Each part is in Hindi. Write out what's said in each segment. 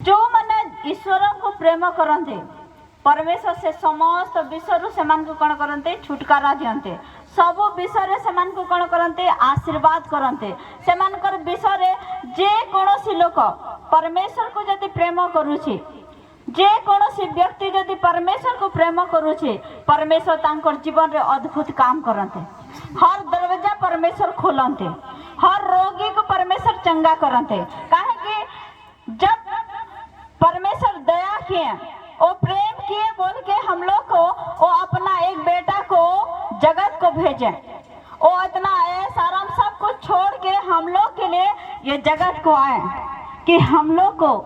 जो माने ईश्वर को प्रेम करते परमेश्वर से समस्त विषय से कौन करते छुटकारा दियंते सब विषय से कौन करते आशीर्वाद करते से विषय जे कौन लोक परमेश्वर को जदि प्रेम करुछि जे कौन व्यक्ति जदि परमेश्वर को प्रेम करुछि परमेश्वर तांकर जीवन रे अद्भुत काम करते हर दरवाजा परमेश्वर खोलते हर रोगी को परमेश्वर चंगा करते काहे कि जब परमेश्वर दया किए वो प्रेम किए बोल के हम लोग को वो अपना एक बेटा को जगत को भेजे वो इतना ऐसा आराम सब कुछ छोड़ के हम लोग के लिए ये जगत को आए कि हम लोग को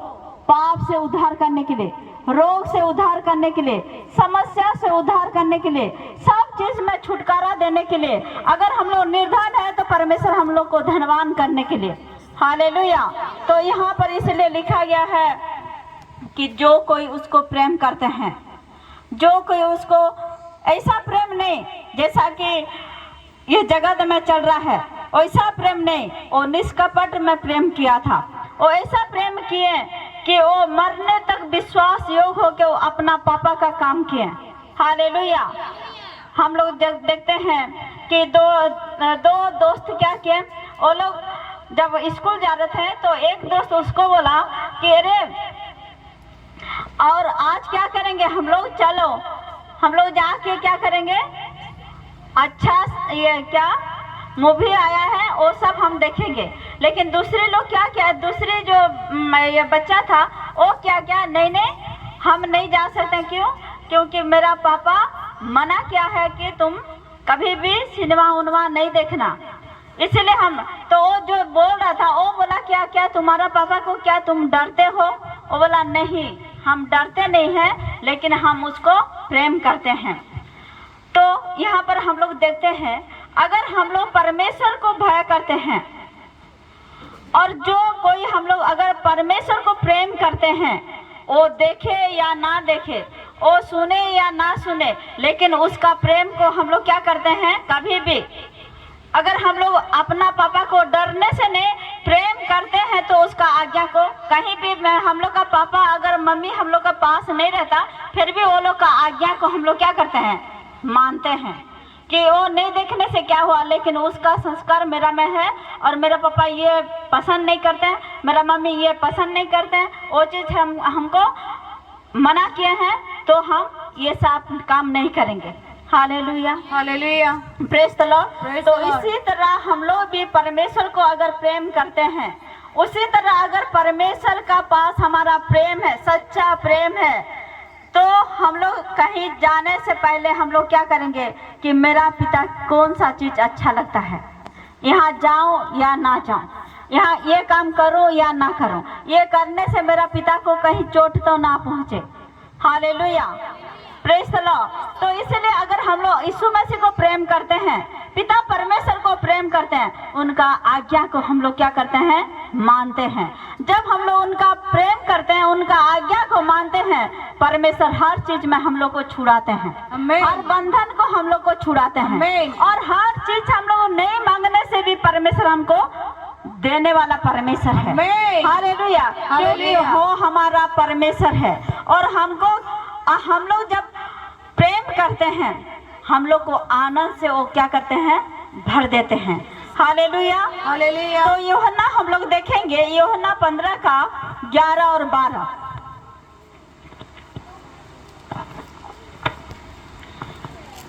पाप से उद्धार करने के लिए रोग से उद्धार करने के लिए समस्या से उद्धार करने के लिए सब चीज में छुटकारा देने के लिए अगर हम लोग निर्धन है तो परमेश्वर हम लोग को धनवान करने के लिए हालेलुया। तो यहाँ पर इसलिए लिखा गया है कि जो कोई उसको प्रेम करते हैं जो कोई उसको ऐसा प्रेम नहीं जैसा कि ये जगत में चल रहा है वैसा प्रेम नहीं वो निष्कपट में प्रेम किया था वो ऐसा प्रेम किए कि वो मरने तक विश्वास योग हो के वो अपना पापा का काम किए हालेलुया। हम लोग देखते हैं कि दो दोस्त क्या किए वो लोग जब स्कूल जा रहे थे तो एक दोस्त उसको बोला कि अरे और आज क्या करेंगे हम लोग चलो हम लोग जाके क्या करेंगे अच्छा ये क्या मूवी आया है वो सब हम देखेंगे। लेकिन दूसरे लोग क्या दूसरे जो ये बच्चा था वो क्या नहीं हम नहीं जा सकते क्योंकि मेरा पापा मना किया है कि तुम कभी भी सिनेमा उनवा नहीं देखना इसलिए हम तो वो जो बोल रहा था वो बोला क्या तुम्हारा पापा को क्या तुम डरते हो वो बोला नहीं हम डरते नहीं हैं लेकिन हम उसको प्रेम करते हैं। तो यहाँ पर हम लोग देखते हैं अगर हम लोग परमेश्वर को भय करते हैं और जो कोई हम लोग अगर परमेश्वर को प्रेम करते हैं वो देखे या ना देखे वो सुने या ना सुने लेकिन उसका प्रेम को हम लोग क्या करते हैं कभी भी अगर हम लोग अपना पापा को डरने से नहीं प्रेम करते हैं तो उसका आज्ञा को कहीं भी हम लोग का पापा अगर मम्मी हम लोग का पास नहीं रहता फिर भी वो लोग का आज्ञा को हम लोग क्या करते हैं मानते हैं कि वो नहीं देखने से क्या हुआ लेकिन उसका संस्कार मेरा में है और मेरा पापा ये पसंद नहीं करते हैं मेरा मम्मी ये पसंद नहीं करते हैं वो चीज़ हमको मना किए हैं तो हम ये सब काम नहीं करेंगे। Hallelujah hallelujah praise the Lord. तो इसी तरह हम लोग भी परमेश्वर को अगर प्रेम करते हैं उसी तरह अगर परमेश्वर का पास हमारा प्रेम है सच्चा प्रेम है तो हम लोग कहीं जाने से पहले हम लोग क्या करेंगे कि मेरा पिता कौन सा चीज अच्छा लगता है यहाँ जाऊं या ना जाऊं यहाँ ये काम करो या ना करो ये करने से मेरा पिता को कहीं चोट तो ना पहुंचे। Hallelujah praise the Lord. तो इसलिए अगर हम लोग यीशु मसीह को प्रेम करते हैं पिता परमेश्वर को प्रेम करते हैं उनका आज्ञा को हम लोग क्या करते हैं मानते हैं। जब हम लोग उनका प्रेम करते हैं उनका आज्ञा को मानते हैं परमेश्वर हर चीज में हम लोग को छुड़ाते हैं हर बंधन को हम लोग को छुड़ाते हैं और हर चीज हम लोग नहीं मांगने से भी परमेश्वर हमको देने वाला परमेश्वर है। हालेलुया क्योंकि वो हमारा परमेश्वर है और हमको हम लोग जब प्रेम करते हैं हम लोग को आनंद से वो क्या करते हैं भर देते हैं। Hallelujah hallelujah. तो यूहन्ना हम लोग देखेंगे यूहन्ना 15 का 11 और 12।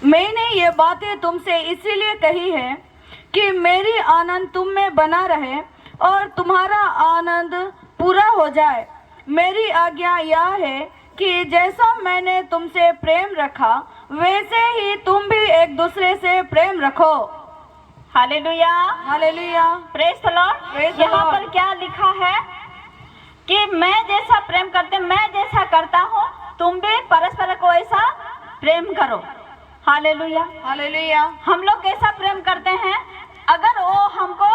मैंने ये बातें तुमसे इसीलिए कही है कि मेरी आनंद तुम में बना रहे और तुम्हारा आनंद पूरा हो जाए। मेरी आज्ञा यह है कि जैसा मैंने तुमसे प्रेम रखा वैसे ही तुम भी एक दूसरे से प्रेम रखो। Hallelujah hallelujah praise the Lord. यहाँ पर क्या लिखा है कि मैं जैसा प्रेम करते मैं जैसा करता हूँ तुम भी परस्पर को ऐसा प्रेम करो। Hallelujah hallelujah. हम लोग कैसा प्रेम करते हैं अगर वो हमको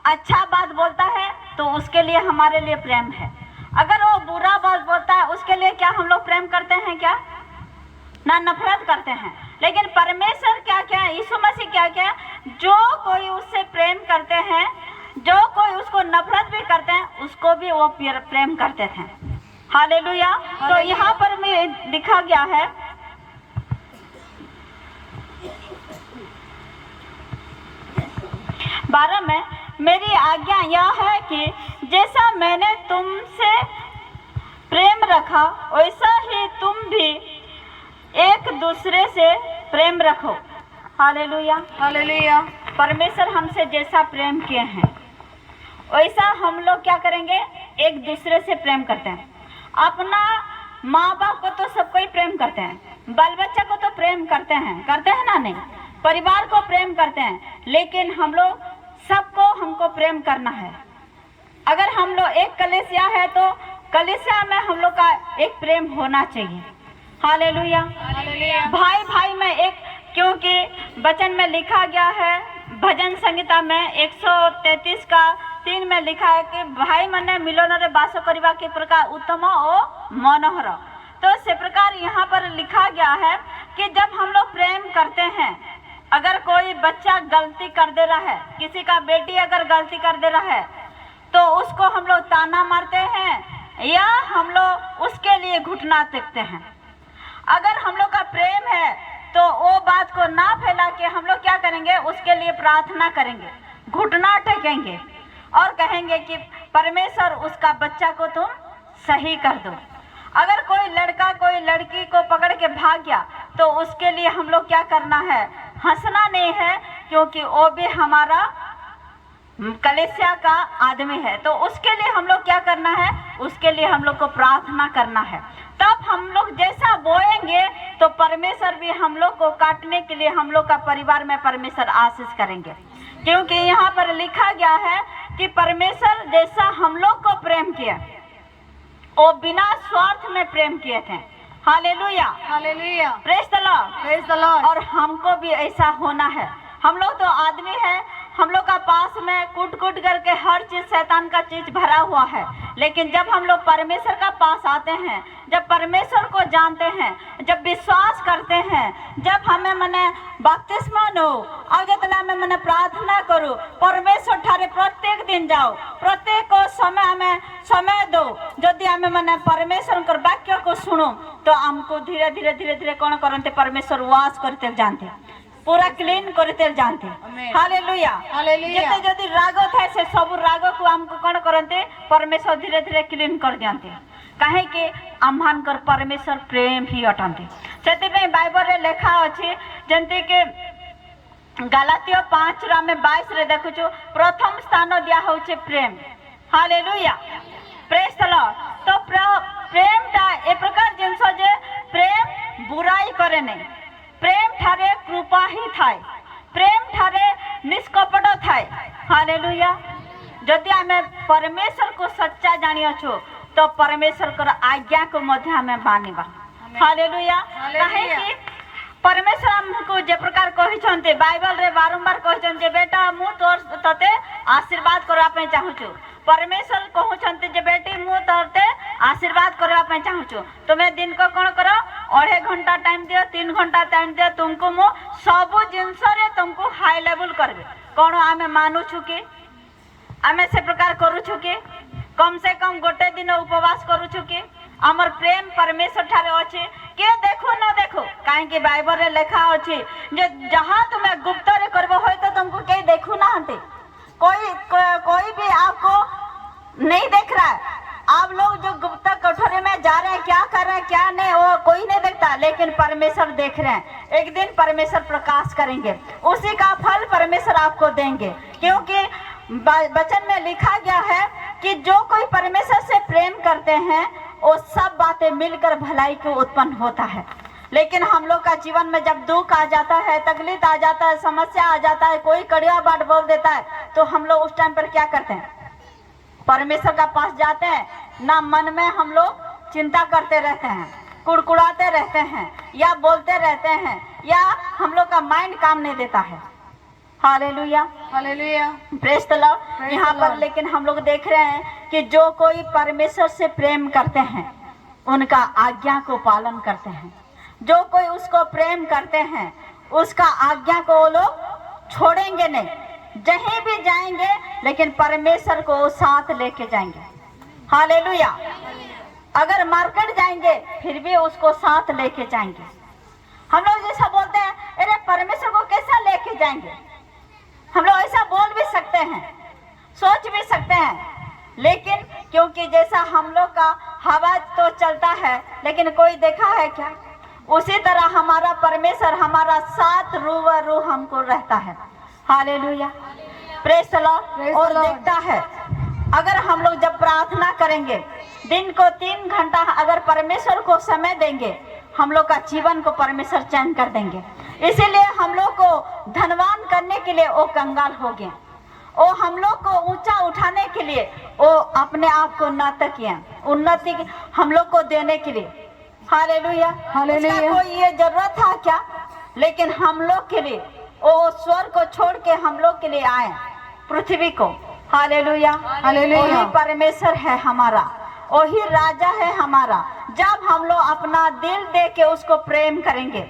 अच्छा बात बोलता है तो उसके लिए हमारे लिए प्रेम है अगर वो बुरा बात बोलता है उसके लिए क्या हम लोग प्रेम करते हैं क्या ना नफरत करते हैं। लेकिन परमेश्वर क्या यीशु मसीह क्या जो कोई उससे प्रेम करते हैं जो कोई उसको नफरत भी करते हैं उसको भी वो प्रेम करते थे। हालेलुया। तो यहाँ पर में लिखा गया है, बारह में, मेरी आज्ञा यह है कि जैसा मैंने तुमसे प्रेम रखा वैसा ही तुम भी एक दूसरे से प्रेम रखो। हालेलुया। हालेलुया। परमेश्वर हमसे जैसा प्रेम किए हैं वैसा हम लोग क्या करेंगे, एक दूसरे से प्रेम करते हैं। अपना माँ बाप को तो सबको ही प्रेम करते हैं, बाल बच्चा को तो प्रेम करते हैं ना, नहीं, परिवार को प्रेम करते हैं, लेकिन हम लोग सबको हमको प्रेम करना है। अगर हम लोग एक कलीसिया है तो कलीसिया में हम लोग का एक प्रेम होना चाहिए। हालेलुया। भाई भाई में एक, क्योंकि वचन में लिखा गया है, भजन संहिता में 133 का 3 में लिखा है कि भाई मने मिलन बास करवा के प्रकार उत्तम और मनोहर। तो से प्रकार यहाँ पर लिखा गया है कि जब हम लोग प्रेम करते हैं, अगर कोई बच्चा गलती कर दे रहा है, किसी का बेटी अगर गलती कर दे रहा है, तो उसको हम लोग ताना मारते हैं या हम लोग उसके लिए घुटना टेकते हैं। अगर हम लोग का प्रेम है तो वो बात को ना फैला के हम लोग क्या करेंगे, उसके लिए प्रार्थना करेंगे, घुटना टेकेंगे और कहेंगे कि परमेश्वर उसका बच्चा को तुम सही कर दो। अगर कोई लड़का कोई लड़की को पकड़ के भाग गया तो उसके लिए हम लोग क्या करना है, हंसना नहीं है, क्योंकि वो भी हमारा कलीसिया का आदमी है। तो उसके लिए हम लोग क्या करना है, उसके लिए हम लोग को प्रार्थना करना है। तब हम लोग जैसा बोएंगे तो परमेश्वर भी हम लोग को काटने के लिए हम लोग का परिवार में परमेश्वर आशीष करेंगे, क्योंकि यहाँ पर लिखा गया है कि परमेश्वर जैसा हम लोग को प्रेम किया वो बिना स्वार्थ में प्रेम किए थे। Hallelujah. Hallelujah. Praise the Lord. Praise the Lord. और हमको भी ऐसा होना है। हम लोग तो आदमी है, हम लोग का पास में कूट कूट करके हर चीज शैतान का चीज भरा हुआ है, लेकिन जब हम लोग परमेश्वर का पास आते हैं, जब परमेश्वर को जानते हैं, जब विश्वास करते हैं, जब हमें मने बपतिस्मा लो आगे में मने प्रार्थना करो, परमेश्वर ठारे प्रत्येक दिन जाओ, प्रत्येक समय हमें समय दो, यदि हमें मने परमेश्वर वाक्य को सुनो तो हमको धीरे धीरे धीरे धीरे कौन करते, परमेश्वर वास करते जानते, पूरा क्लीन करते जानते। हालेलुया। हालेलुया। जते जदि राग थाए से सब राग को हमको कौन करते, परमेश्वर धीरे धीरे क्लीन कर दियंते, काहे कि आम्हानकर परमेश्वर प्रेम ही अटंते। सेते बाइबल रे लिखा अछि, जंते के गलातिय 5 में 22 रे देखुछु, प्रथम स्थान दिया होचे प्रेम। हालेलुया। Praise the Lord. तो प्रेम ता ए प्रकार जिनस जे प्रेम बुराई करे नहीं, प्रेम ठारे कृपा ही थाए, प्रेम ठारे निष्कपट थाए। हालेलुया। जदि आमे परमेश्वर को सच्चा जानी अछु तो परमेश्वर को आज्ञा को मध्य हमें मानिबा। हालेलुया। काहे कि परमेश्वर हमको जे प्रकार कहिछन्ते, बाइबल रे बारंबार कहिछन्ते, बेटा मु तोर तते आशीर्वाद करबा पे चाहूछु। परमेश्वर कहउछन्ते जे बेटी मु तोते आशीर्वाद करबा पे चाहूछु, तुमे दिन को कोन करो, 2.5 घंटा टाइम दियो, 3 घंटा टाइम दियो, तुमको मु सब जिंस रे तुमको हाई लेवल करबे। कोन आमे मानुछु कि आमे से प्रकार करूछु कि कम से कम गोटे दिन उपवास करूछु कि हमर प्रेम परमेश्वर ठारे अछि के देखो न देखो, काहे कि बाइबल रे लिखा अछि जे जहां तुमे गुप्त रे करबो होय तो तुमको के देखु ना हते, कोई भी आपको नहीं देख रहा है। आप लोग जो गुप्त कोठरी में जा रहे हैं, क्या कर रहे हैं क्या नहीं, वो कोई नहीं देखता, लेकिन परमेश्वर देख रहे हैं। एक दिन परमेश्वर प्रकाश करेंगे, उसी का फल परमेश्वर आपको देंगे, क्योंकि वचन में लिखा गया है कि जो कोई परमेश्वर से प्रेम करते हैं वो सब बातें मिलकर भलाई को उत्पन्न होता है। लेकिन हम लोग का जीवन में जब दुख आ जाता है, तकलीफ आ जाता है, समस्या आ जाता है, कोई कड़वा बात बोल देता है, तो हम लोग उस टाइम पर क्या करते हैं, परमेश्वर का पास जाते हैं ना, मन में हम लोग चिंता करते रहते हैं, कुड़कुड़ाते रहते हैं या बोलते रहते हैं, या हम लोग का माइंड काम नहीं देता है। Hallelujah. Hallelujah. Praise the Lord. यहाँ पर लेकिन हम लोग देख रहे हैं कि जो कोई परमेश्वर से प्रेम करते हैं उनका आज्ञा को पालन करते हैं, जो कोई उसको प्रेम करते हैं उसका आज्ञा को वो लोग छोड़ेंगे नहीं, जहीं भी जाएंगे लेकिन परमेश्वर को साथ लेके जाएंगे। हालेलुया। अगर मार्केट जाएंगे फिर भी उसको साथ लेके जाएंगे। हम लोग जैसा बोलते हैं, अरे परमेश्वर को कैसा लेके जाएंगे? हम लोग ऐसा बोल भी सकते हैं, सोच भी सकते हैं, लेकिन क्योंकि जैसा हम लोग का हवा तो चलता है, लेकिन कोई देखा है क्या? उसी तरह हमारा परमेश्वर हमारा साथ रूबरू हमको रहता है। Hallelujah, praise the Lord. और देखता है, अगर हम लोग जब प्रार्थना करेंगे, दिन को 3 घंटा अगर परमेश्वर को समय देंगे, हम लोग का जीवन को परमेश्वर चैन कर देंगे। इसीलिए हम लोग को धनवान करने के लिए वो कंगाल हो गए, वो हम लोग को ऊंचा उठाने के लिए वो अपने आप को नत किया, उन्नति हम लोग को देने के लिए। Hallelujah, hallelujah. कोई ये जरूरत था क्या? लेकिन हम लोग के लिए वो स्वर्ग को छोड़ के हम लोग के लिए आए पृथ्वी को। Hallelujah, hallelujah. वही परमेश्वर है हमारा, वही राजा है हमारा। जब हम लोग अपना दिल दे के उसको प्रेम करेंगे,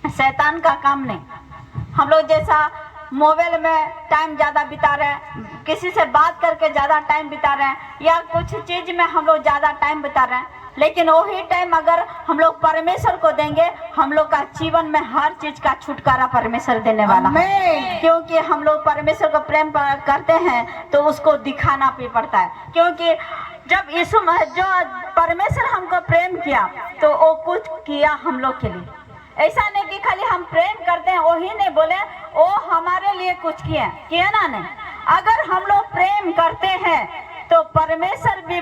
शैतान का काम नहीं। हम लोग जैसा मोबाइल में टाइम ज्यादा बिता रहे हैं, किसी से बात करके ज्यादा टाइम बिता रहे हैं, या कुछ चीज में हम लोग ज्यादा टाइम बिता रहे हैं, लेकिन वही टाइम अगर हम लोग परमेश्वर को देंगे, हम लोग का जीवन में हर चीज का छुटकारा परमेश्वर देने वाला है। क्योंकि हम लोग परमेश्वर को प्रेम करते हैं तो उसको दिखाना भी पड़ता है। क्योंकि जब यीशु जो परमेश्वर हमको प्रेम किया तो वो कुछ किया हम लोग के लिए। ऐसा नहीं कि खाली हम प्रेम करते हैं, वही नहीं बोले, वो हमारे लिए कुछ किया ना नहीं। अगर हम लोग प्रेम करते हैं तो परमेश्वर भी,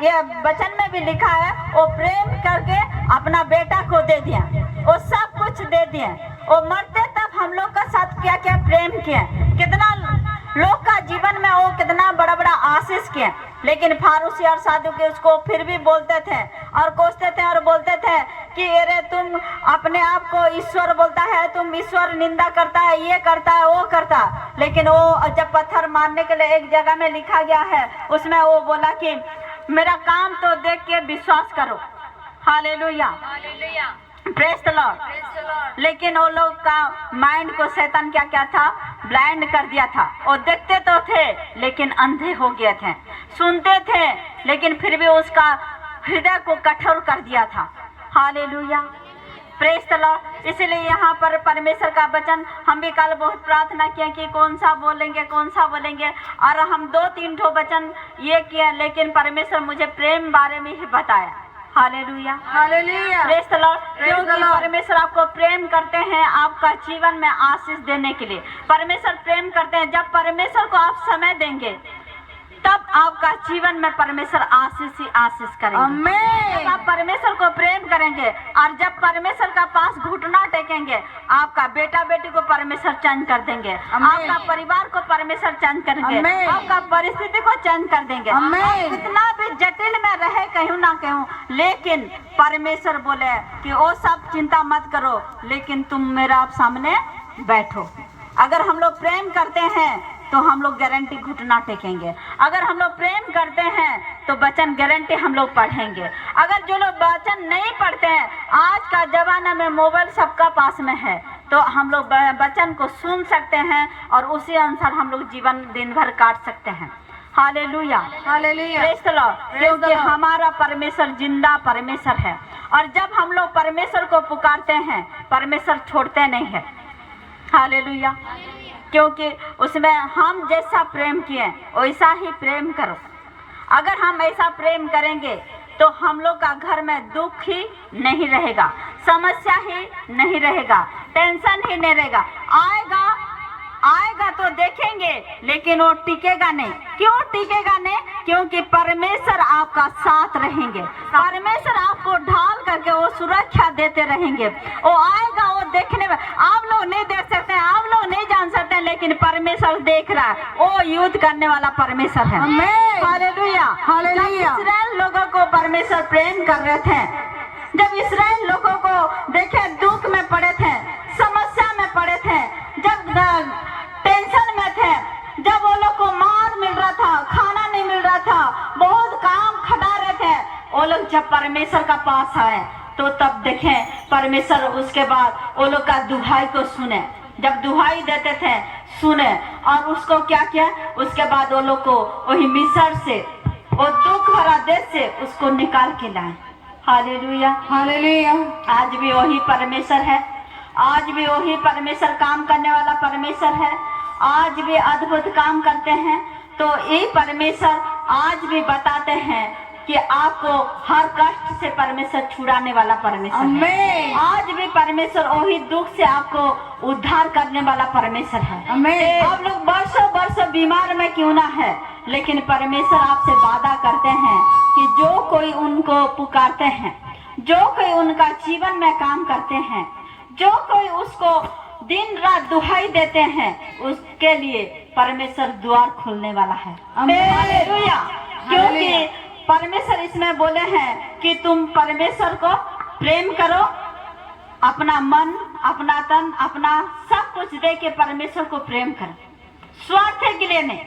ये वचन में भी लिखा है, वो प्रेम करके अपना बेटा को दे दिया, वो सब कुछ दे दिया। वो मरते तब हम लोग का साथ क्या क्या प्रेम किया, कितना लोग का जीवन में वो कितना बड़ा बड़ा आशीष किया। लेकिन फारूसी और सादुकी उसको फिर भी बोलते थे और कोसते थे और बोलते थे कि अरे तुम अपने आप को ईश्वर बोलता है, तुम ईश्वर निंदा करता है, ये करता है, वो करता। लेकिन वो जब पत्थर मारने के लिए एक जगह में लिखा गया है, उसमें वो बोला कि मेरा काम तो देख के विश्वास करो। Hallelujah, praise the Lord. लेकिन वो लोग का माइंड को शैतान क्या क्या था, ब्लाइंड कर दिया था। वो देखते तो थे लेकिन अंधे हो गए थे, सुनते थे लेकिन फिर भी उसका हृदय को कठोर कर दिया था। Hallelujah, praise the Lord. इसलिए यहाँ पर परमेश्वर का वचन हम भी कल बहुत प्रार्थना किया कि कौन सा बोलेंगे, और हम 2-3 ठो वचन ये किया, लेकिन परमेश्वर मुझे प्रेम बारे में ही बताया। Hallelujah, hallelujah, praise the Lord. क्योंकि परमेश्वर आपको प्रेम करते हैं आपका जीवन में आशीष देने के लिए। परमेश्वर प्रेम करते हैं, जब परमेश्वर को आप समय देंगे तब आपका जीवन में परमेश्वर आशीष ही आशीष करेंगे। जब आप परमेश्वर को प्रेम करेंगे और जब परमेश्वर का पास घुटना टेकेंगे, आपका बेटा बेटी को परमेश्वर चेंज कर देंगे, आपका परिवार को परमेश्वर चेंज करेंगे, आपका परिस्थिति को चेंज कर देंगे। कितना भी जटिल में रहे कहूँ ना कहूँ, लेकिन परमेश्वर बोले कि वो सब चिंता मत करो, लेकिन तुम मेरा सामने बैठो। अगर हम लोग प्रेम करते हैं तो हम लोग गारंटी घुटना टेकेंगे। अगर हम लोग प्रेम करते हैं तो वचन गारंटी हम लोग पढ़ेंगे। अगर जो लोग वचन नहीं पढ़ते हैं, आज का जमाना में मोबाइल सबका पास में है, तो हम लोग वचन को सुन सकते हैं और उसी अनुसार हम लोग जीवन दिन भर काट सकते हैं। Hallelujah, hallelujah, praise the Lord. क्योंकि हमारा परमेश्वर जिंदा परमेश्वर है, और जब हम लोग परमेश्वर को पुकारते हैं, परमेश्वर छोड़ते नहीं है। हालेलुया, क्योंकि उसमें हम जैसा प्रेम किए वैसा ही प्रेम करो। अगर हम ऐसा प्रेम करेंगे तो हम लोग का घर में दुख ही नहीं रहेगा, समस्या ही नहीं रहेगा, टेंशन ही नहीं रहेगा। आएगा तो देखेंगे, लेकिन वो टिकेगा नहीं। क्यों टिकेगा नहीं? क्योंकि परमेश्वर आपका साथ रहेंगे, परमेश्वर आपको ढाल करके वो सुरक्षा देते रहेंगे। वो आएगा, वो देखने में आप लोग नहीं देख सकते, आप लोग नहीं जान सकते, लेकिन परमेश्वर देख रहा है। वो युद्ध करने वाला परमेश्वर है। Hallelujah, hallelujah. इस्राएल लोगों को परमेश्वर प्रेम कर रहे थे। जब इस्राएल लोगों को देखे दुख में पड़े थे, समस्या में पड़े थे, जब टेंशन में थे, जब वो लोग को मार मिल रहा था, खाना नहीं मिल रहा था, बहुत काम खटा रहे थे, वो लोग जब परमेश्वर का पास आए तो तब देखें परमेश्वर उसके बाद वो लोग का दुहाई को सुने। जब दुहाई देते थे सुने, और उसको क्या किया, उसके बाद वो लोग को वही मिस्र से वो दुख भरा देश से उसको निकाल के लाए। हालेलुया। हालेलुया। आज भी वही परमेश्वर है, आज भी वही परमेश्वर काम करने वाला परमेश्वर है, आज भी अद्भुत काम करते हैं। तो ये परमेश्वर आज भी बताते हैं कि आपको हर कष्ट से परमेश्वर छुड़ाने वाला परमेश्वर है। आमीन। आज भी परमेश्वर वही दुख से आपको उद्धार करने वाला परमेश्वर है। आमीन। आप लोग वर्षों वर्षों बीमार में क्यों ना है, लेकिन परमेश्वर आपसे वादा करते हैं कि जो कोई उनको पुकारते हैं, जो कोई उनका जीवन में काम करते हैं, जो कोई उसको दिन रात दुहाई देते हैं, उसके लिए परमेश्वर द्वार खोलने वाला है। हालेलुया। क्योंकि परमेश्वर इसमें बोले हैं कि तुम परमेश्वर को प्रेम करो, अपना मन, अपना तन, अपना सब कुछ दे के परमेश्वर को प्रेम करो, स्वार्थ के लिए नहीं।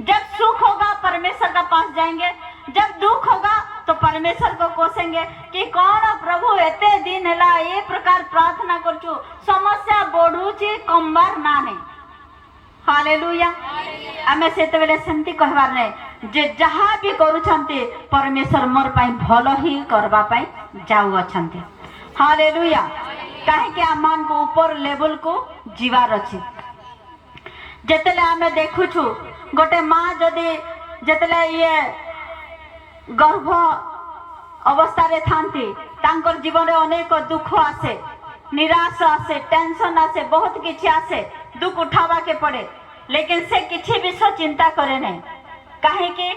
जब सुख होगा परमेश्वर का पास जाएंगे, जब दुख होगा तो परमेश्वर को कोसेंगे कि कौन प्रभु एते दिन है ये प्रकार प्रार्थना करछु, समस्या बढ़ुची कंबार ना नहीं। हालेलुया। आमे सेतेबेले सेमती कहबार नहीं जे जहाँ भी करूछंती परमेश्वर मोर पाई भलो ही करबा पाई जाऊ अछंती। हालेलुया। काहे कि आमान को ऊपर लेवल को जीवार अछि। जेतेले आमे देखुछु गोटे माँ जदि जेतेले ये गर्भ अवस्था रे थांती तांकर जीवन रे अनेक दुख आसे, निराश आसे, टेंशन आसे, बहुत किछि आसे, दुख उठावा के पड़े, लेकिन से किछि विषय चिंता करे नहीं। काहे कि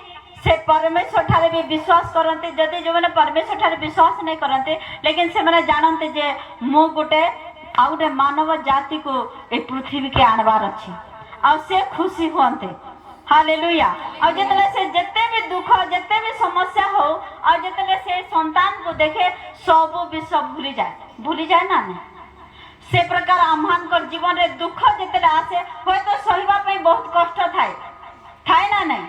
से परमेश्वर ठारे भी विश्वास करते। जदि जो मैंने परमेश्वर ठारे विश्वास नहीं करते, लेकिन से मैंने जानते जे मु गोटे आ गोटे मानव जाति को ए पृथ्वी के आनबार अछि आ से खुशी होते। हालेलुया। और जितने से जितने भी दुख, जितने भी समस्या हो, और जितने से संतान को देखे सब विषय भूली जाए ना नहीं। से प्रकार आम्हान कर जीवन रे दुख जितने आसे हो तो सहिबा पे बहुत कष्ट थाए ना नहीं,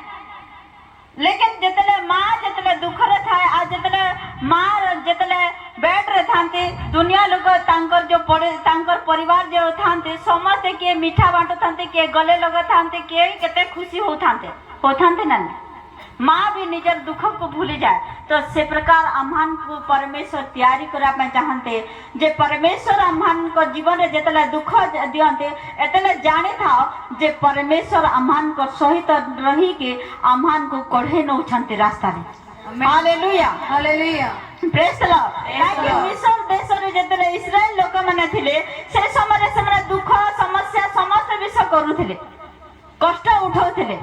लेकिन जितने माँ जितने दुख रे थाए आ जितने माँ जितने बेड रे थांती दुनिया लोग तांकर जो पड़े तांकर परिवार जो थांती समस्त किए मीठा बांटो थांती, किए गले लगे थांती, किए केते खुशी हो थांते ना। माँ भी निजर दुख को भूली जाए। तो से प्रकार आम्हान को परमेश्वर तैयारी करा पे चाहते जे परमेश्वर आम्हान को जीवन रे जेतले दुख दियंते एतले जाने था जे परमेश्वर आम्हान को सहित रही के आम्हान को कढ़े न उछंते रास्ता रे। Hallelujah. Hallelujah. Praise the Lord. ताकि मिस्र देश रे जेतले इस्राएल लोक माने थिले से समय रे से दुख समस्या समस्त विषय करूथिले, कष्ट उठाउथिले,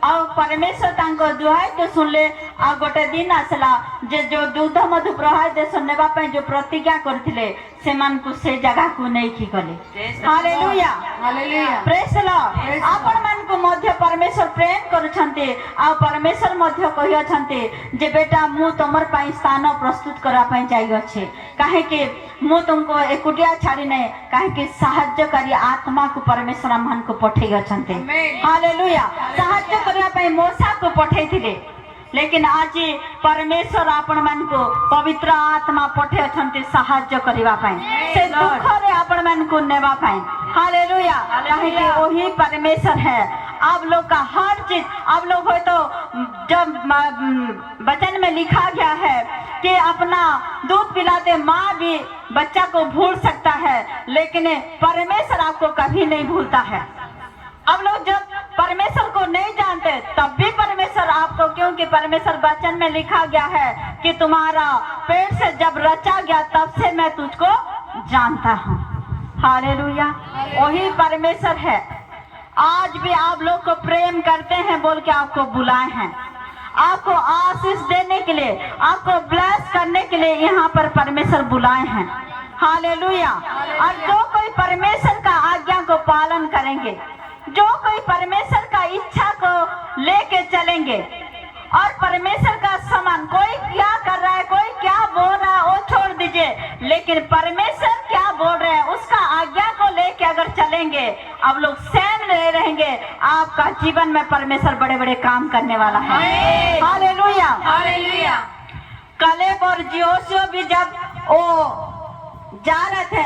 और परमेश्वर तांको दुहाई तो सुनले। आ गोटे दिन आसला जे जो दूध मधु प्रवाह देश नेबा पे जो प्रतिज्ञा करथिले से मान को से जगह को नहीं की गले। Hallelujah. Hallelujah. Praise the Lord. आपण मान को मध्य परमेश्वर प्रेम करूछंते आ परमेश्वर मध्य कहि अछंते जे बेटा मु तमर पई स्थान प्रस्तुत करा पई जाई अछि। काहे के मु तुमको एकुटिया छाड़ी नहीं, काहे कि सहायकारी आत्मा को परमेश्वर मन को पठेई अछंते। हालेलुया। सहायता करिया पई मूसा को पठेई थिले, लेकिन आज परमेश्वर आपण मान को पवित्र आत्मा पठे अछंते सहायता करिवा पई, से दुख रे आपण मान को नेबा पई। हालेलुया। काहे कि वही परमेश्वर है। आप लोग का हर चीज आप लोग हो तो जब वचन में लिखा गया है कि अपना दूध पिलाते माँ भी बच्चा को भूल सकता है, लेकिन परमेश्वर आपको कभी नहीं भूलता है। अब लोग जब परमेश्वर को नहीं जानते तब भी परमेश्वर आपको, क्योंकि परमेश्वर वचन में लिखा गया है कि तुम्हारा पेट से जब रचा गया तब से मैं तुझको जानता हूँ। हालेलुया। वही परमेश्वर है। आज भी आप लोग को प्रेम करते हैं बोल के आपको बुलाए हैं, आपको आशीष देने के लिए, आपको ब्लेस करने के लिए यहाँ पर परमेश्वर बुलाए हैं। हालेलुया। और जो कोई परमेश्वर का आज्ञा को पालन करेंगे, जो कोई परमेश्वर का इच्छा को लेके चलेंगे, और परमेश्वर का समान कोई क्या कर रहा है, कोई क्या बोल रहा है वो छोड़ दीजिए, लेकिन परमेश्वर क्या बोल रहे हैं उसका आज्ञा को लेके अगर चलेंगे, आप लोग सहम नहीं रहेंगे, आपका जीवन में परमेश्वर बड़े बड़े काम करने वाला है। हालेलुया। हालेलुया। कालेब और यहोशू भी जब वो जा रहे थे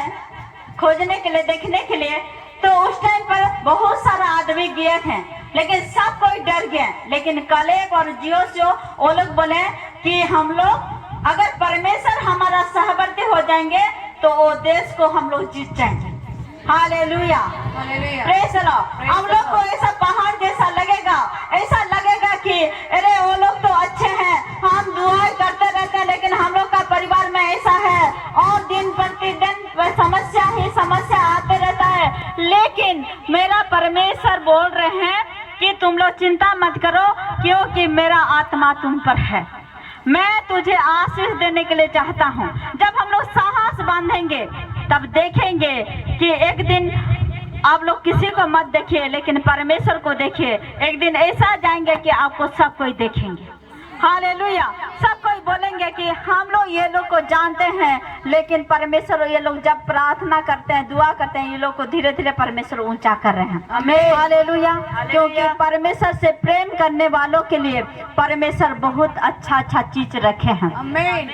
खोजने के लिए, देखने के लिए, तो उस टाइम पर बहुत सारा आदमी गए थे। लेकिन सब कोई डर गए। लेकिन कलेब और योशुआ वो लोग बोले कि हम लोग अगर परमेश्वर हमारा सहवर्ती हो जाएंगे तो वो देश को हम लोग जीत जाएंगे। Hallelujah, praise the Lord. हम लोग को ऐसा पहाड़ जैसा लगेगा, ऐसा लगेगा कि अरे वो लोग तो अच्छे हैं, हम दुआएं करते रहते हैं, लेकिन हम लोग का परिवार में ऐसा है और दिन प्रतिदिन समस्या ही समस्या आते रहता है। लेकिन मेरा परमेश्वर बोल रहे हैं कि तुम लोग चिंता मत करो, क्योंकि मेरा आत्मा तुम पर है। मैं तुझे आशीष देने के लिए चाहता हूँ। जब हम लोग साहस बांधेंगे तब देखेंगे कि एक दिन आप लोग किसी को मत देखिए, लेकिन परमेश्वर को देखिए। एक दिन ऐसा जाएंगे कि आपको सब कोई देखेंगे। हालेलुया, सब कोई बोलेंगे कि हम लोग ये लोग को जानते हैं, लेकिन परमेश्वर ये लोग जब प्रार्थना करते हैं, दुआ करते हैं, ये लोग को धीरे धीरे परमेश्वर ऊंचा कर रहे हैं। आमीन, हालेलुया। क्योंकि परमेश्वर से प्रेम करने वालों के लिए परमेश्वर बहुत अच्छा अच्छा चीज रखे हैं। आमीन।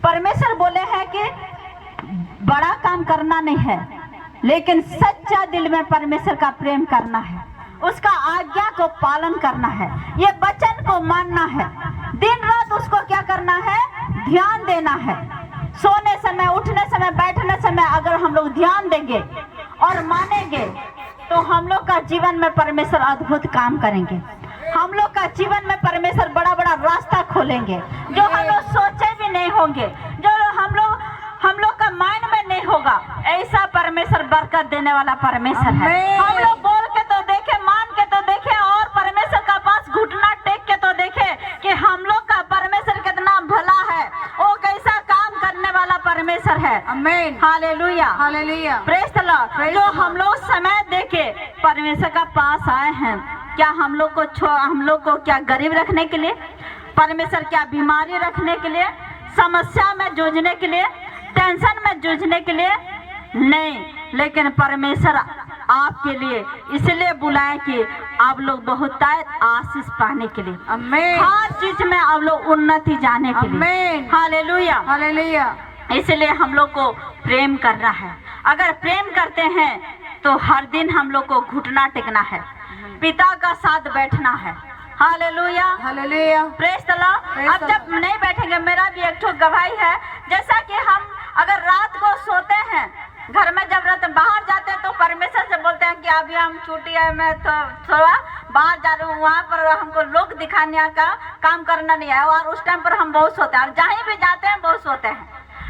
परमेश्वर बोले हैं कि बड़ा काम करना नहीं है, लेकिन सच्चा दिल में परमेश्वर का प्रेम करना है, उसका आज्ञा को पालन करना है, ये वचन को मानना है, दिन रात उसको क्या करना है, ध्यान देना है। सोने समय, उठने समय, बैठने समय अगर हम लोग ध्यान देंगे और मानेंगे तो हम लोग का जीवन में परमेश्वर अद्भुत काम करेंगे। हम लोग का जीवन में परमेश्वर बड़ा बड़ा रास्ता खोलेंगे जो हम लोग सोचे भी नहीं होंगे, जो हम लोग का माइंड में नहीं होगा। ऐसा परमेश्वर बरकत देने वाला परमेश्वर है। हम लोग बोल के तो देखे, मान के तो देखे और परमेश्वर का पास घुटना टेक के तो देखे कि हम लोग का परमेश्वर कितना भला है, वो कैसा काम करने वाला परमेश्वर है। आमीन, hallelujah, hallelujah, praise the Lord. जो हम लोग समय देके परमेश्वर का पास आए हैं, क्या हम लोग को क्या गरीब रखने के लिए, परमेश्वर क्या बीमारी रखने के लिए, समस्या में जूझने के लिए, टेंशन में जूझने के लिए नहीं, लेकिन परमेश्वर आपके लिए इसलिए बुलाए कि आप लोग बहुत आशीष पाने के लिए, आमीन, हर चीज में आप लोग उन्नति जाने के लिए, आमीन, हालेलुया, हालेलुया। इसलिए हम लोग को प्रेम करना है। अगर प्रेम करते हैं तो हर दिन हम लोग को घुटना टेकना है, पिता का साथ बैठना है। Hallelujah, hallelujah, praise the Lord. अब जब नहीं बैठेंगे, मेरा भी एक ठो गवाही है, जैसा कि हम अगर रात को सोते हैं, घर में जब रात बाहर जाते हैं तो परमेश्वर से बोलते हैं कि अभी हम छुट्टी है, मैं तो थोड़ा बाहर जा रहा हूँ, वहाँ पर हमको लोग दिखाने का काम करना नहीं है, और उस टाइम पर हम बहुत सोते हैं, और जहीं भी जाते हैं बहुत सोते हैं,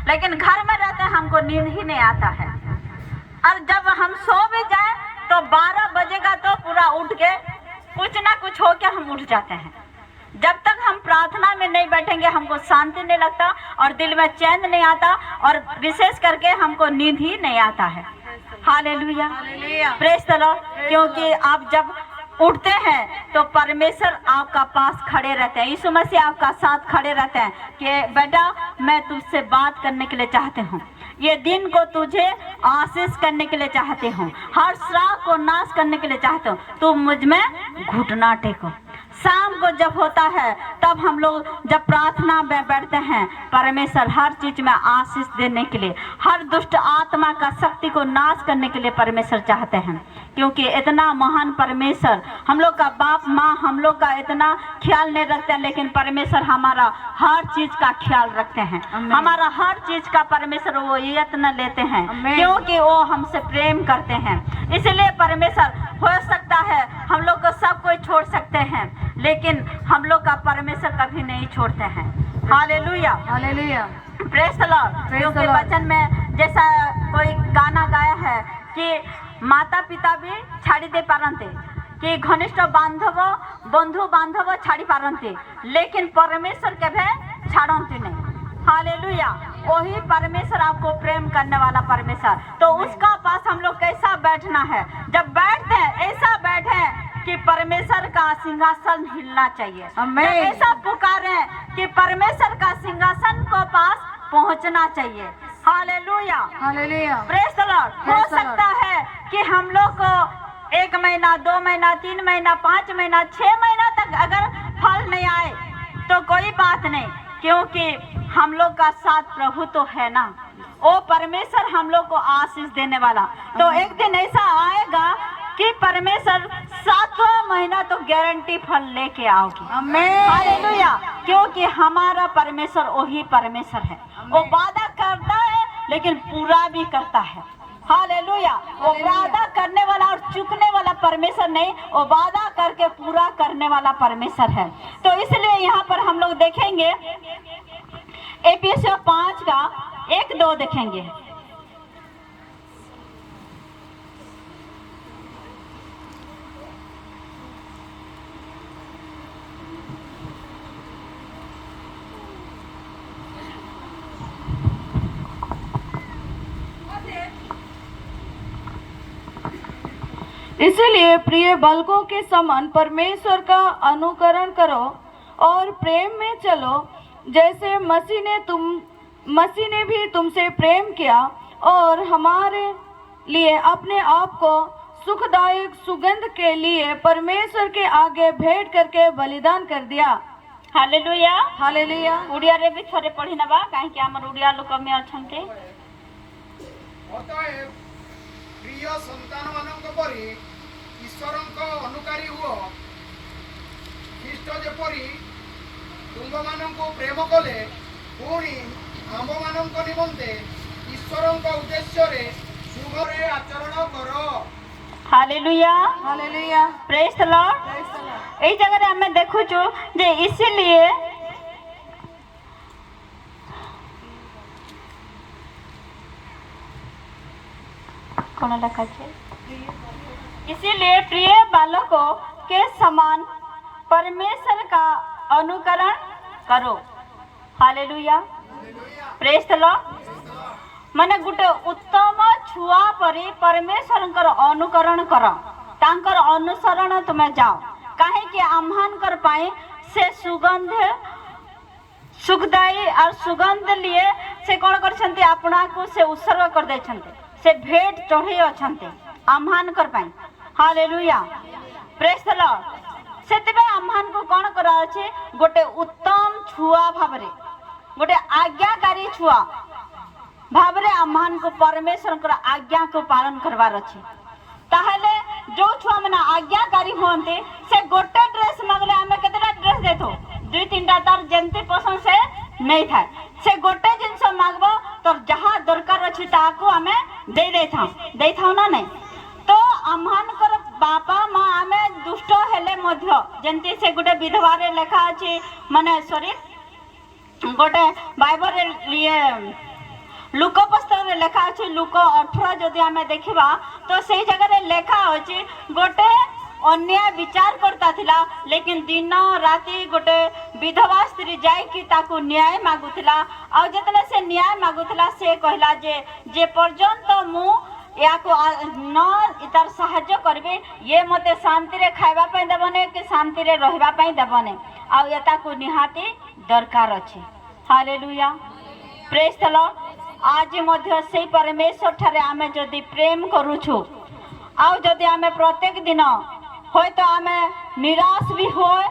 लेकिन घर में रहते हैं हमको नींद ही नहीं आता है। और जब हम सो भी जाए तो 12 बजेगा तो पूरा उठ के कुछ ना कुछ हो के हम उठ जाते हैं। जब तक हम प्रार्थना में नहीं बैठेंगे हमको शांति नहीं लगता और दिल में चैन नहीं आता, और विशेष करके हमको नींद ही नहीं आता है। Hallelujah, praise the Lord. क्योंकि आप जब उठते हैं तो परमेश्वर आपका पास खड़े रहते हैं, यीशु मसीह आपका साथ खड़े रहते हैं कि बेटा मैं तुझसे बात करने के लिए चाहते हूँ, ये दिन को तुझे आशीष करने के लिए चाहते हूँ, हर श्राप को नाश करने के लिए चाहते हूँ, तू मुझ में घुटना टेको। शाम को जब होता है तब हम लोग जब प्रार्थना में बैठते हैं, परमेश्वर हर चीज में आशीष देने के लिए, हर दुष्ट आत्मा का शक्ति को नाश करने के लिए परमेश्वर चाहते हैं। क्योंकि इतना महान परमेश्वर, हम लोग का बाप माँ हम लोग का इतना ख्याल नहीं रखते हैं, लेकिन परमेश्वर हमारा हर चीज का ख्याल रखते हैं, हमारा हर चीज का परमेश्वर वो यत्न लेते हैं, क्योंकि वो हमसे प्रेम करते हैं। इसलिए परमेश्वर, हो सकता है हम लोग को सब कोई छोड़ सकते हैं, लेकिन हम लोग का परमेश्वर कभी नहीं छोड़ते हैं। Hallelujah, hallelujah, praise the Lord. क्योंकि वचन में जैसा कोई गाना गाया है कि माता पिता भी छाड़ी दे पारंते, कि घनिष्ठ बंधु बांधव छाड़ी पारंते, लेकिन परमेश्वर के भी छाड़ते नहीं। हालेलुया, वही परमेश्वर आपको प्रेम करने वाला परमेश्वर। तो उसका पास हम लोग कैसा बैठना है, जब बैठते हैं ऐसा बैठे कि परमेश्वर का सिंहासन हिलना चाहिए। ऐसा पुकारे कि परमेश्वर का सिंहासन को पास पहुंचना चाहिए। Hallelujah, hallelujah, praise the Lord. हो सकता है कि हम लोग को 1 महीना, 2 महीना, 3 महीना, 5 महीना, 6 महीना तक अगर फल नहीं आए तो कोई बात नहीं, क्योंकि हम लोग का साथ प्रभु तो है ना, वो परमेश्वर हम लोग को आशीष देने वाला। तो एक दिन ऐसा आएगा कि परमेश्वर 7वां महीना तो गारंटी फल लेके आओगी। आमेन। हालेलुया। क्योंकि हमारा परमेश्वर वही परमेश्वर है, वो वादा करता है लेकिन पूरा भी करता है। हालेलुया। वो वादा करने वाला और चुकने वाला परमेश्वर नहीं, वो वादा करके पूरा करने वाला परमेश्वर है। तो इसलिए यहाँ पर हम लोग देखेंगे एफिसियों 5 का 1-2 देखेंगे। इसलिए प्रिय बालकों के समान परमेश्वर का अनुकरण करो और प्रेम में चलो, जैसे मसीह ने भी तुमसे प्रेम किया और हमारे लिए अपने आप को सुखदायक सुगंध के लिए परमेश्वर के आगे भेंट करके बलिदान कर दिया। हालेलुया। हालेलुया। उड़िया रे भी थोड़े पढ़ी नबा कहीं आमर उड़िया लोक में अछंते। ଅତଏବ ପ୍ରିୟ ସନ୍ତାନମାନଙ୍କ ପରି ଈଶ୍ୱରଙ୍କ ଅନୁକାରୀ ହୁଅ। ଖ୍ରୀଷ୍ଟ ଯେପରି ତୁମମାନଙ୍କୁ ପ୍ରେମ କଲେ, ପୁଣି ଆମ୍ଭମାନଙ୍କ ନିମନ୍ତେ ଈଶ୍ୱରଙ୍କ ଉଦ୍ଦେଶ୍ୟରେ ଶୁଭରେ ଆଚରଣ କର। Hallelujah. Hallelujah. Praise the Lord. এই জায়গায় আমি দেখুଛୁ যে इसीलिए कौन लिखा है, इसीलिए प्रिय बालकों के समान परमेश्वर का अनुकरण करो। हालेलुया। Praise the Lord. माने गुटे उत्तम छुआ परी परमेश्वर अनुकरण कर, तांकर अनुसरण तुम्हें जाओ, कहीं कि आम्हानकर पाए से सुगंध सुखदायी और सुगंध लिए से कौन कर अपना को से उत्सर्ग कर दे, से भेंट चढ़े अच्छा आम्हानकर पाए। हालेलुया। Praise the Lord. सेतिबे आम्हान को कौन करा अछि, गोटे उत्तम छुआ भाबरे, गोटे आज्ञाकारी छुआ भाबरे आम्हान को परमेश्वर को आज्ञा को पालन करवार अछि। ताहले जो छुआ माने आज्ञाकारी होंते से गोटे ड्रेस मांगले हमें केतेटा ड्रेस देथो, 2-3टा तार जेंती पसंद से नहीं था, से गोटे जिनस मांगबो तो जहाँ दरकार अछि ताको हमें दे देथाउ ना नहीं। तो आम्हान कर बापा माँ हमें दुष्ट हेले मध्य जेंती से गोटे विधवा रे लेखा अछि, माने सॉरी गोटे बाइबल रे लिए लुक पुस्तक रे लेखा अछि, लुक 18 जदि हमें देखिबा तो सही जगह रे लेखा अछि गोटे अन्याय विचार करता थिला, लेकिन दिन राति गोटे विधवा स्त्री जाय कि ताको न्याय मागुथिला। आ जतले से न्याय मागुथिला से कहला जे पर्यंत मु याको न इतार साहाय्य करबे, ये मते शांति रे खाइबा पई देबने कि शांति रे रहबा पई देबने, आ एताको निहाती दरकार अछि। हालेलुया। Praise the Lord. आज मध्य से परमेश्वर ठारे आमे जदि प्रेम करूछु, आ जदि आमे प्रत्येक दिन होय तो आमे निराश भी होय,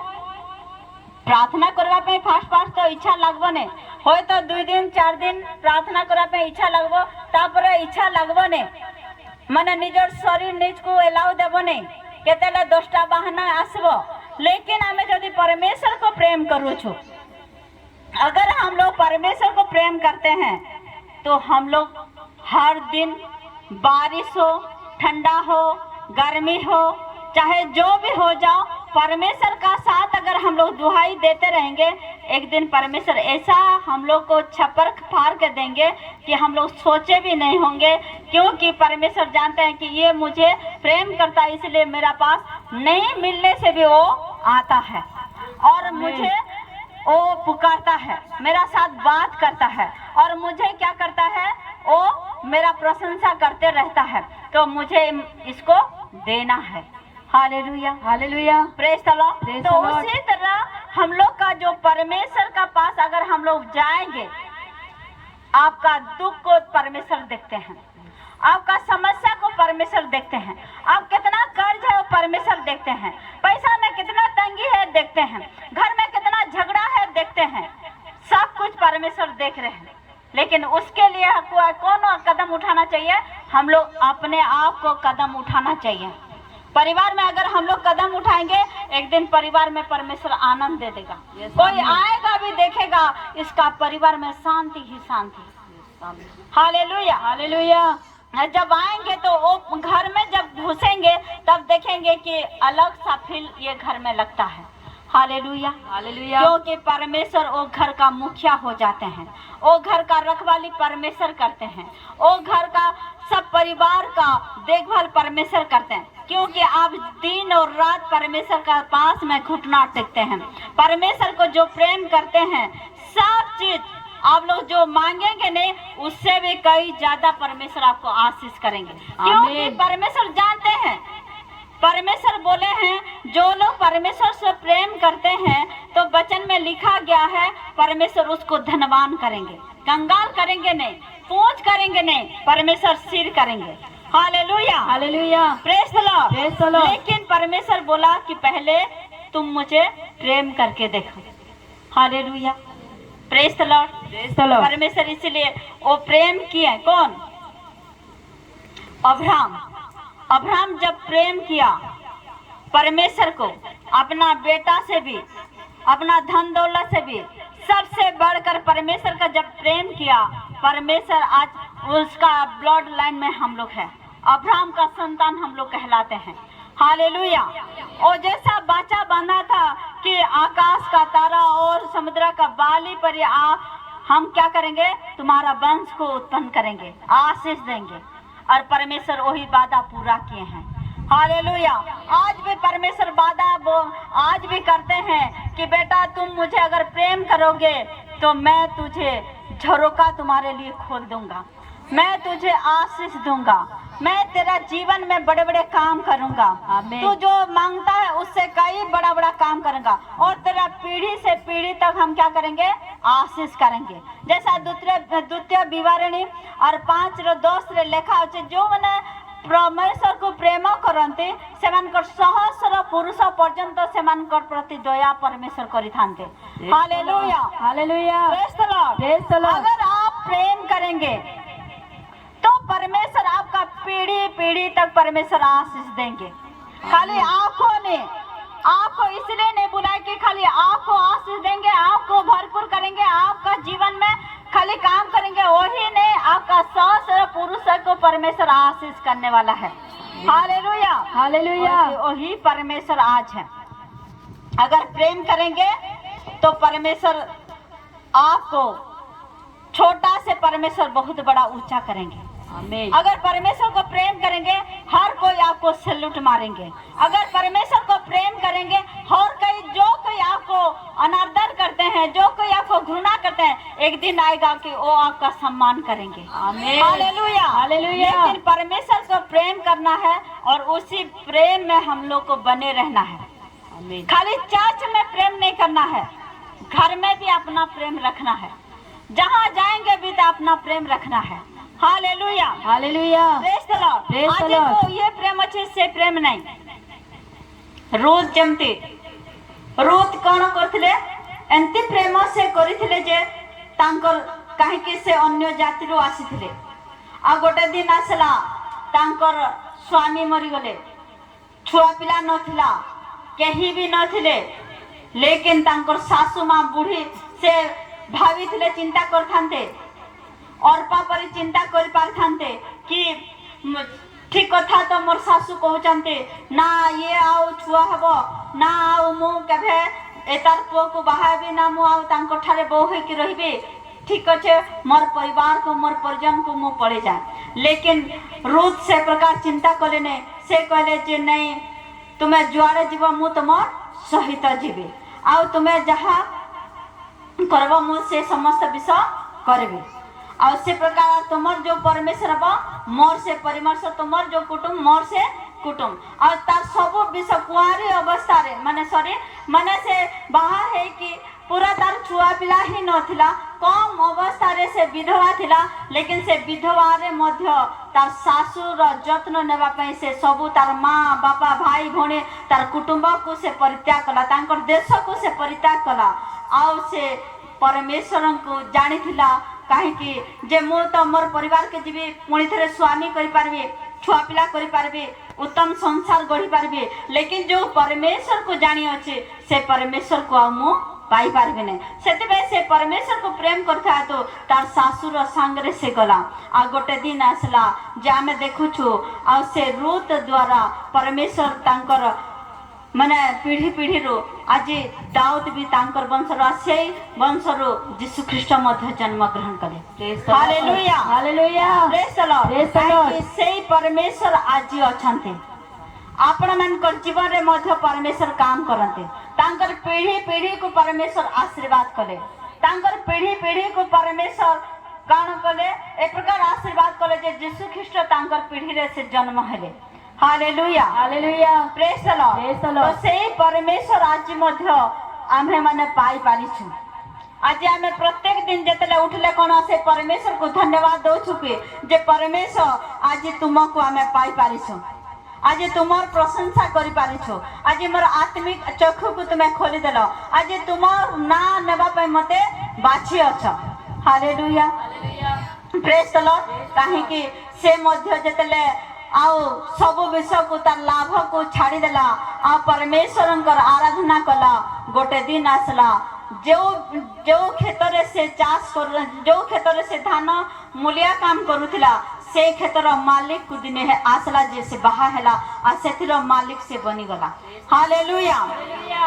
प्रार्थना करबा पे फास्ट तो इच्छा लागबने, होय तो 2 दिन 4 दिन प्रार्थना करबा पे इच्छा लागबो, तापरे इच्छा लागबने, माने निजर शरीर निज को एलाउ देबने, केतेले 10टा बहाना आसबो। लेकिन आमे जदि परमेश्वर को प्रेम करूछु, अगर हम लोग परमेश्वर को प्रेम करते हैं तो हम लोग हर दिन बारिश हो, ठंडा हो, गर्मी हो, चाहे जो भी हो जाओ, परमेश्वर का साथ अगर हम लोग दुहाई देते रहेंगे, एक दिन परमेश्वर ऐसा हम लोग को छप्पर फाड़ के देंगे कि हम लोग सोचे भी नहीं होंगे, क्योंकि परमेश्वर जानते हैं कि ये मुझे प्रेम करता है, इसलिए मेरा पास नहीं मिलने से भी वो आता है और मुझे वो पुकारता है, मेरा साथ बात करता है और मुझे क्या करता है, वो मेरा प्रशंसा करते रहता है, तो मुझे इसको देना है। Hallelujah. Hallelujah. Praise the Lord. तो उसी तरह हम लोग का जो परमेश्वर का पास अगर हम लोग जाएंगे, आपका दुख को परमेश्वर देखते हैं, आपका समस्या को परमेश्वर देखते हैं, आप कितना कर्ज है वो परमेश्वर देखते हैं, पैसा में कितना तंगी है देखते हैं, घर में कितना झगड़ा है देखते हैं, सब कुछ परमेश्वर देख रहे हैं। लेकिन उसके लिए कौन कदम उठाना चाहिए, हम लोग अपने आप को कदम उठाना चाहिए। परिवार में अगर हम लोग कदम उठाएंगे, एक दिन परिवार में परमेश्वर आनंद दे देगा। कोई आएगा भी देखेगा, इसका परिवार में शांति ही शांति। Hallelujah hallelujah. जब आएंगे तो वो घर में जब घुसेंगे तब देखेंगे कि अलग सा फील ये घर में लगता है। Hallelujah hallelujah. क्योंकि परमेश्वर वो घर का मुखिया हो जाते हैं, वो घर का रखवाली परमेश्वर करते हैं, वो घर का सब परिवार का देखभाल परमेश्वर करते हैं। क्योंकि आप दिन और रात परमेश्वर का पास में घुटना टेकते हैं। परमेश्वर को जो प्रेम करते हैं, सब चीज आप लोग जो मांगेंगे नहीं, उससे भी कई ज्यादा परमेश्वर आपको आशीष करेंगे। क्योंकि परमेश्वर जानते हैं, परमेश्वर बोले हैं जो लोग परमेश्वर से प्रेम करते हैं तो वचन में लिखा गया है परमेश्वर उसको धनवान करेंगे, कंगाल करेंगे नहीं, पूंछ करेंगे नहीं, परमेश्वर सिर करेंगे। Hallelujah hallelujah. Praise the Lord. लेकिन परमेश्वर बोला कि पहले तुम मुझे प्रेम करके देखो। हालेलुया। Praise the Lord. परमेश्वर इसलिए वो प्रेम किए। कौन? अब्राहम जब प्रेम किया परमेश्वर को, अपना बेटा से भी, अपना धन दौलत से भी, सबसे बढ़कर परमेश्वर का जब प्रेम किया, परमेश्वर आज उसका ब्लड लाइन में हम लोग हैं, अब्राहम का संतान हम लोग कहलाते हैं। हालेलुया। और जैसा बाचा बांधा था कि आकाश का तारा और समुद्र का बाली पर हम क्या करेंगे, तुम्हारा वंश को उत्पन्न करेंगे, आशीष देंगे, और परमेश्वर वही वादा पूरा किए हैं। हालेलुया। आज भी परमेश्वर वादा वो आज भी करते हैं कि बेटा तुम मुझे अगर प्रेम करोगे तो मैं तुझे झरोका तुम्हारे लिए खोल दूंगा, मैं तुझे आशीष दूंगा, मैं तेरा जीवन में बड़े बड़े काम करूंगा, तू जो मांगता है उससे कई बड़ा बड़ा काम करूंगा, और तेरा पीढ़ी से पीढ़ी तक हम क्या करेंगे, आशीष करेंगे। जैसा द्वितीय विवरणी और 5:10 रे लेखा होचे, जो माने परमेश्वर को प्रेम करते सेमानकर सहस्र पुरुष पर्यंत सेमानकर प्रति दया परमेश्वर करिथांते। Hallelujah hallelujah. Praise the Lord. अगर आप प्रेम करेंगे तो परमेश्वर आपका पीढ़ी पीढ़ी तक परमेश्वर आशीष देंगे। खाली आंखों ने आपको इसलिए नहीं बुलाया कि खाली आपको आशीष देंगे, आपको भरपूर करेंगे, आपका जीवन में खाली काम करेंगे, वही नहीं, आपका सहस्र पुरुष को परमेश्वर आशीष करने वाला है। Hallelujah hallelujah. वही परमेश्वर आज है। अगर प्रेम करेंगे तो परमेश्वर आपको छोटा से परमेश्वर बहुत बड़ा ऊंचा करेंगे। अगर परमेश्वर को प्रेम करेंगे हर कोई आपको सैल्यूट मारेंगे। अगर परमेश्वर को प्रेम करेंगे और जो कोई आपको अनादर करते हैं, जो कोई आपको घृणा करते हैं, एक दिन आएगा कि वो आपका सम्मान करेंगे। Hallelujah hallelujah. लेकिन परमेश्वर को प्रेम करना है और उसी प्रेम में हम लोग को बने रहना है। खाली चर्च में प्रेम नहीं करना है, घर में भी अपना प्रेम रखना है, जहाँ जाएंगे भी तो अपना प्रेम रखना है। Hallelujah hallelujah. Praise the Lord. आज को ये प्रेम अच्छे से प्रेम नहीं। रूथ जमती रूथ कौन करथिले, एंती प्रेम से करिथिले जे तांकर काहेकि से अन्य जाति रो आसीथिले। आ गोटे दिन आसला तांकर स्वामी मरी गले, छुआ पिला नथिला, केही भी नथिले, लेकिन तांकर सासू मां बूढ़ी से भाविथिले, चिंता करथांते, अर्पा परी चिंता कर पारथांते कि ठीक कथा तो मोर सासू कहते ना ये आउ छुआ हब ना आउ मु केभे एतार पुओ को बाहाबी ना मु आउ तांको ठारे बो होई कि रहिबे, ठीक अच्छे मोर परिवार को मोर परिजन को मु पड़े जाए। लेकिन रूथ से प्रकार चिंता कले ने, से कहले जे नहीं तुम्हें जुआड़े जीव मु तुमर सहित जीवे, आउ तुम्हें जहा करब मु से समस्त विषय करबे। और से प्रकार तुमर जो परमेश्वर हब मोर से परमेश्वर, तुमर जो कुटुंब मोर से कुटुंब, और तार सब विषय कुआरी अवस्था रे माने से बाहा है कि पूरा तार छुआ पिला ही नथिला, कम अवस्था रे से विधवा थिला, लेकिन से विधवा रे मध्य तार सासुर जत्न नेबा पई से सबु तार माँ बापा भाई भौणी तार कुटुंब को से परित्याग कला, तांकर देश को से परित्याग कला, आउ से परमेश्वर को जानी थिला कहीं जे मु तो मोर परिवार के जीवी पुणी थे स्वामी करि पारबे, छुआ पिला करि पारबे, उत्तम संसार गढ़ी पारबे लेकिन जो परमेश्वर को जानी अच्छे से परमेश्वर को आमु पाई पारबे नहीं से परमेश्वर को प्रेम करता तो तार सासुर सांगरे से गला आ गोटे दिन आसला जे आमे देखुछु आ से रूत द्वारा परमेश्वर तांकर माने पीढ़ी पीढ़ी रो आज दाऊद भी तांकर वंशर से वंशर यीशु ख्रीष्ट मध्य जन्म ग्रहण करे hallelujah hallelujah praise the Lord सेई परमेश्वर आज अछंते आपण मानकर जीवन रे मध्य परमेश्वर काम करते तांकर पीढ़ी पीढ़ी को परमेश्वर आशीर्वाद करे तांकर पीढ़ी पीढ़ी को परमेश्वर कान कले ए प्रकार आशीर्वाद कले जे यीशु ख्रीष्ट तांकर पीढ़ी रे से जन्म हेले hallelujah hallelujah praise the Lord तो सेई परमेश्वर आज मध्य आम्हे माने पाई पारिछु आज आमे प्रत्येक दिन जेतले उठले कोन से परमेश्वर को धन्यवाद दउछु कि जे परमेश्वर आज तुमको आमे पाई पारिछु आज तुमर प्रशंसा करि पारिछु आज मोर आत्मिक चक्षु को तुमे खोली देलो आज तुमर ना नेबा पे मते बाछि अछ हालेलुया प्रेज द लॉर्ड काहे कि से मध्य जेतले आओ सब विषय को तार लाभ को छाड़ी देला आ परमेश्वरंकर आराधना कला गोटे दिन आसला जो क्षेत्र से चाष कर जो क्षेत्र से धान मूलिया काम करुथिला से क्षेत्र मालिक को दिने है आसला जे से बाहा हैला आ सेथिरो मालिक से बनी गला हालेलुया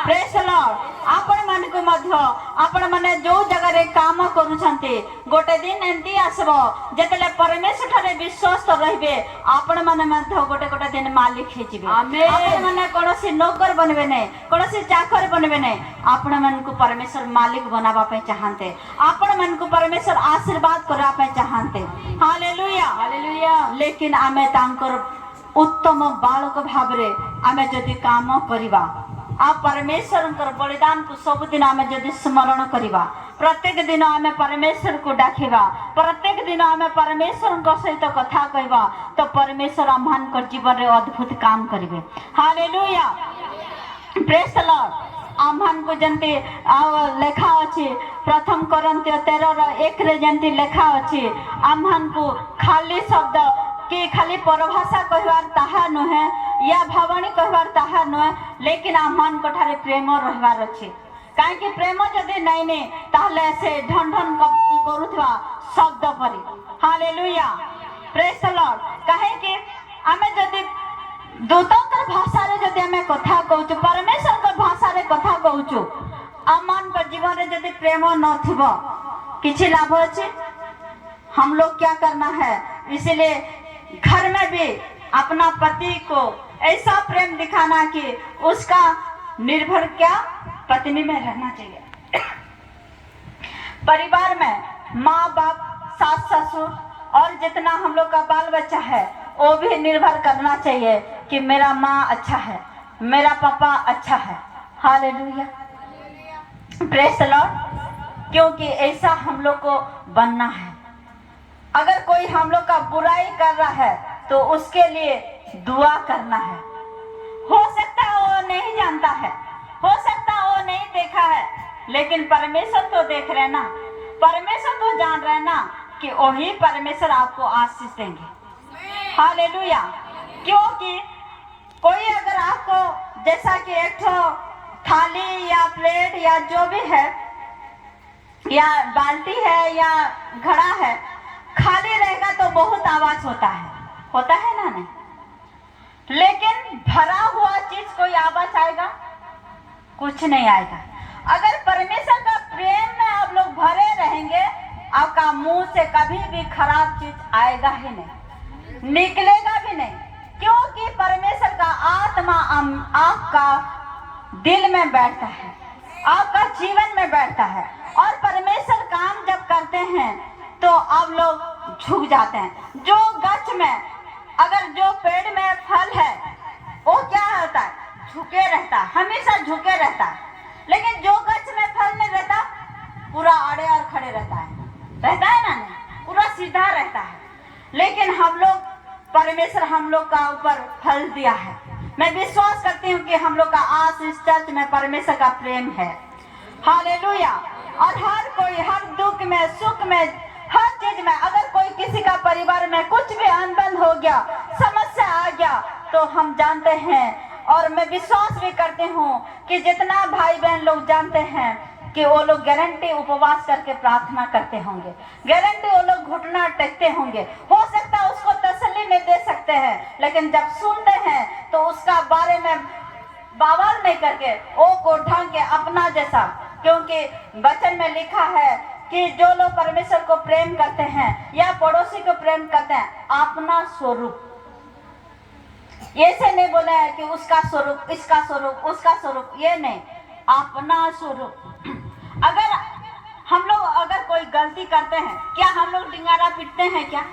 प्रेज द लॉर्ड आपण मन को मध्य आपण माने जो जगह रे काम करूछंते गोटे दिन एंती आसबो जेतले परमेश्वर थारे विश्वास रहिबे आपण माने मध्य गोटे गोटे दिन मालिक हे जिबे आमेन आपण माने कोनोसी नौकर बनबे नै कोनोसी चाकर बनबे नै आपण मन को परमेश्वर मालिक बनावा पे चाहते आपण मन को परमेश्वर आशीर्वाद करबा पे चाहते हालेलुया हालेलुया लेकिन आमे तांकर उत्तम बालक भावरे आमे जदि काम करिबा आ परमेश्वरंकर बलिदान को सब दिन आमे जदि स्मरण करिबा प्रत्येक दिन आमे परमेश्वर को डाकिबा प्रत्येक दिन आमे परमेश्वरଙ୍କ सहित कथा कहबा तो परमेश्वर आम्हानकर जीवन रे अद्भुत काम करिवे हालेलुया प्रेज द लॉर्ड आम्हान को जंती लेखा अछि प्रथम कोरिन्थियो 13:1 रे जंती लेखा अछि आम्हान को खाली शब्द कि खाली परभाषा कहवार ताहा नहे या भावनी कहवार ताहा नहे लेकिन आम्हान कठारे प्रेम रहवार अछि काहे कि प्रेम जदि नै ने ताहले से ढन ढन करूथवा शब्द परि हालेलुया प्रेज द लॉर्ड काहे कि आमे जदि दूतंकर भाषा रे जदि आमे कथा कहउछु परमेश्वरकर भाषा रे कथा कहउछु आमान पर जीवन रे जदि प्रेम न थिबो किछि लाभ अछि हम लोग क्या करना है इसलिए घर में भी अपना पति को ऐसा प्रेम दिखाना कि उसका निर्भर क्या पत्नी में रहना चाहिए परिवार में माँ बाप सास ससुर और जितना हम लोग का बाल बच्चा है वो भी निर्भर करना चाहिए कि मेरा माँ अच्छा है मेरा पापा अच्छा है हालेलुया प्रेज द लॉर्ड क्योंकि ऐसा हम लोग को बनना है अगर कोई हम लोग का बुराई कर रहा है तो उसके लिए दुआ करना है हो सकता है वो नहीं जानता है हो सकता है वो नहीं देखा है लेकिन परमेश्वर तो देख रहे ना परमेश्वर तो जान रहे ना कि वही परमेश्वर आपको आशीष देंगे हालेलुया क्योंकि कोई अगर आपको जैसा कि एक थाली या प्लेट या जो भी है या बाल्टी है या घड़ा है खाली रहेगा तो बहुत आवाज होता है ना नहीं लेकिन भरा हुआ चीज कोई आवाज आएगा कुछ नहीं आएगा अगर परमेश्वर का प्रेम में आप लोग भरे रहेंगे आपका मुंह से कभी भी खराब चीज आएगा ही नहीं निकलेगा भी नहीं क्योंकि परमेश्वर का आत्मा आपका दिल में बैठता है आपका जीवन में बैठता है और परमेश्वर काम जब करते हैं तो आप लोग झुक जाते हैं जो गछ में अगर जो पेड़ में फल है वो क्या होता है झुके रहता है हमेशा झुके रहता है लेकिन जो गछ में फल नहीं रहता पूरा अड़े और खड़े रहता है ना नहीं पूरा सीधा रहता है लेकिन हम लोग परमेश्वर हम लोग का ऊपर फल दिया है मैं विश्वास करती हूँ कि हम लोग का आज इस चर्च में परमेश्वर का प्रेम है हालेलुया और हर कोई हर दुख में सुख में हर चीज में अगर कोई किसी का परिवार में कुछ भी अनबन हो गया समस्या आ गया तो हम जानते हैं और मैं विश्वास भी करती हूँ कि जितना भाई बहन लोग जानते हैं कि वो लोग गारंटी उपवास करके प्रार्थना करते होंगे, गारंटी वो लोग घुटना टेकते होंगे। हो सकता है उसको तसल्ली नहीं दे सकते हैं, लेकिन जब सुनते हैं तो उसका बारे में बवाल नहीं करके वो को ढंग के अपना जैसा, क्योंकि वचन में लिखा है कि जो लोग परमेश्वर को प्रेम करते हैं या पड़ोसी को प्रेम करते हैं अपना स्वरूप, ये से नहीं बोला है कि उसका स्वरूप, इसका स्वरूप, उसका स्वरूप, ये नहीं, अपना स्वरूप। अगर हम लोग अगर कोई गलती करते हैं, क्या हम लोग डिंगारा पीटते हैं? क्या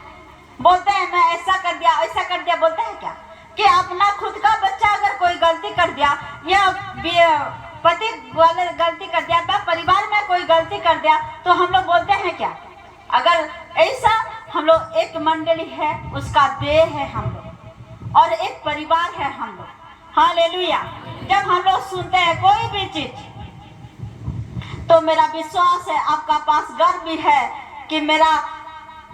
बोलते हैं मैं ऐसा कर दिया, ऐसा कर दिया, बोलते हैं क्या? कि अपना खुद का बच्चा अगर कोई गलती कर दिया या पति वाले गलती कर दिया या परिवार में कोई गलती कर दिया तो हम लोग बोलते हैं क्या? अगर ऐसा हम लोग एक मंडली है, उसका देह है हम लोग और एक परिवार है हम लोग। हालेलुया। जब हम लोग सुनते हैं कोई भी चीज तो मेरा विश्वास है आपका पास गर्व भी है कि मेरा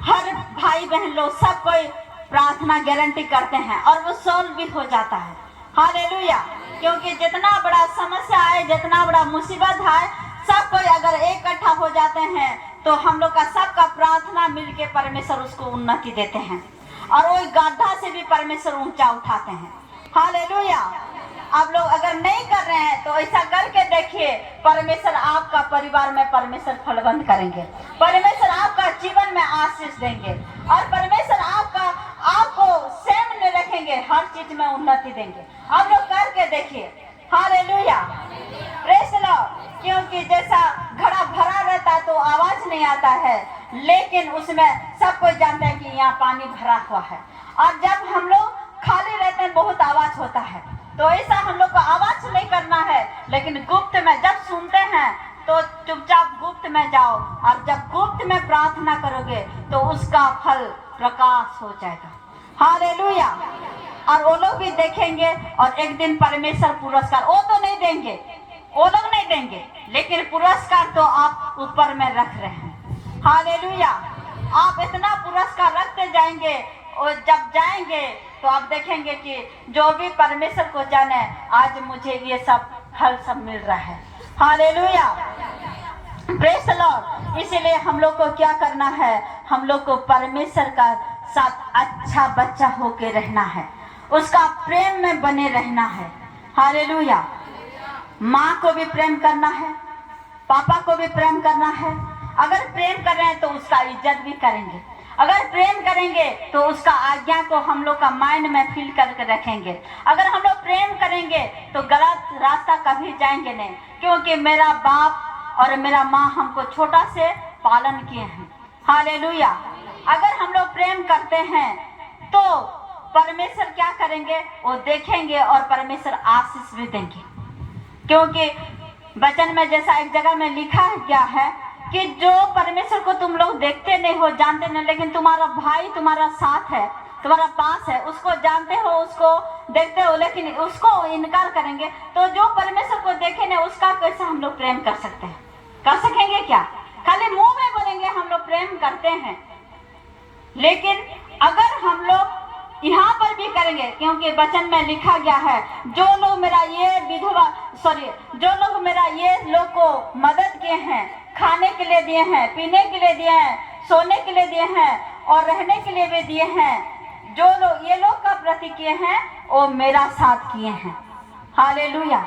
हर भाई बहन लोग सब कोई प्रार्थना गारंटी करते हैं और वो सॉल्व भी हो जाता है। हालेलुया। क्योंकि जितना बड़ा समस्या आए, जितना बड़ा मुसीबत आए, सब कोई अगर इकट्ठा हो जाते हैं तो हम लोग का सबका प्रार्थना मिलके परमेश्वर उसको उन्नति देते हैं और वो गड्ढा से भी परमेश्वर ऊंचा उठाते हैं। हालेलुया। आप लोग अगर नहीं कर रहे हैं तो ऐसा करके देखिए, परमेश्वर आपका परिवार में परमेश्वर फलवंत करेंगे, परमेश्वर आपका जीवन में आशीष देंगे और परमेश्वर आपको सेम नहीं रखेंगे, हर चीज में उन्नति देंगे। आप लोग करके देखिए। हालेलुया। Praise the Lord. क्योंकि जैसा घड़ा भरा रहता है तो आवाज नहीं आता है, लेकिन उसमें सब कोई जानते हैं कि यहाँ पानी भरा हुआ है। और जब हम लोग खाली रहते हैं बहुत आवाज होता है, तो ऐसा हम लोग को आवाज नहीं करना है, लेकिन गुप्त में जब सुनते हैं तो चुपचाप गुप्त में जाओ और जब गुप्त में प्रार्थना करोगे तो उसका फल प्रकाश हो जाएगा। हालेलुया। और वो लोग भी देखेंगे और एक दिन परमेश्वर पुरस्कार, वो तो नहीं देंगे, वो लोग नहीं देंगे, लेकिन पुरस्कार तो आप ऊपर में रख रहे हैं। हालेलुया। आप इतना पुरस्कार रखते जाएंगे और जब जाएंगे तो आप देखेंगे कि जो भी परमेश्वर को जाने, आज मुझे ये सब फल सब मिल रहा है। हालेलुया। Praise the Lord. इसीलिए हम लोग को क्या करना है? हम लोग को परमेश्वर का साथ अच्छा बच्चा होके रहना है, उसका प्रेम में बने रहना है। हालेलुया। माँ को भी प्रेम करना है, पापा को भी प्रेम करना है। अगर प्रेम कर रहे हैं तो उसका इज्जत भी करेंगे, अगर प्रेम करेंगे तो उसका आज्ञा को हम लोग का माइंड में फील करके रखेंगे। अगर हम लोग प्रेम करेंगे तो गलत रास्ता कभी जाएंगे नहीं, क्योंकि मेरा बाप और मेरा माँ हमको छोटा से पालन किए हैं। हालेलुया। अगर हम लोग प्रेम करते हैं तो परमेश्वर क्या करेंगे? वो देखेंगे और परमेश्वर आशीष भी देंगे। क्योंकि वचन में जैसा एक जगह में लिखा गया है कि जो परमेश्वर को तुम लोग देखते नहीं हो, जानते नहीं, लेकिन तुम्हारा भाई तुम्हारा साथ है, तुम्हारा पास है, उसको जानते हो, उसको देखते हो, लेकिन उसको इनकार करेंगे, तो जो परमेश्वर को देखे नहीं उसका कैसे हम लोग प्रेम कर सकते हैं? कर सकेंगे क्या? खाली मुंह में बोलेंगे हम लोग प्रेम करते हैं, लेकिन अगर हम लोग यहाँ पर भी करेंगे, क्योंकि वचन में लिखा गया है जो लोग मेरा ये जो लोग मेरा ये लोग को मदद किए हैं, खाने के लिए दिए हैं, पीने के लिए दिए हैं, सोने के लिए दिए हैं और रहने के लिए भी दिए हैं, जो लोग ये लोग का प्रति किए हैं वो मेरा साथ किए हैं। हालेलुया।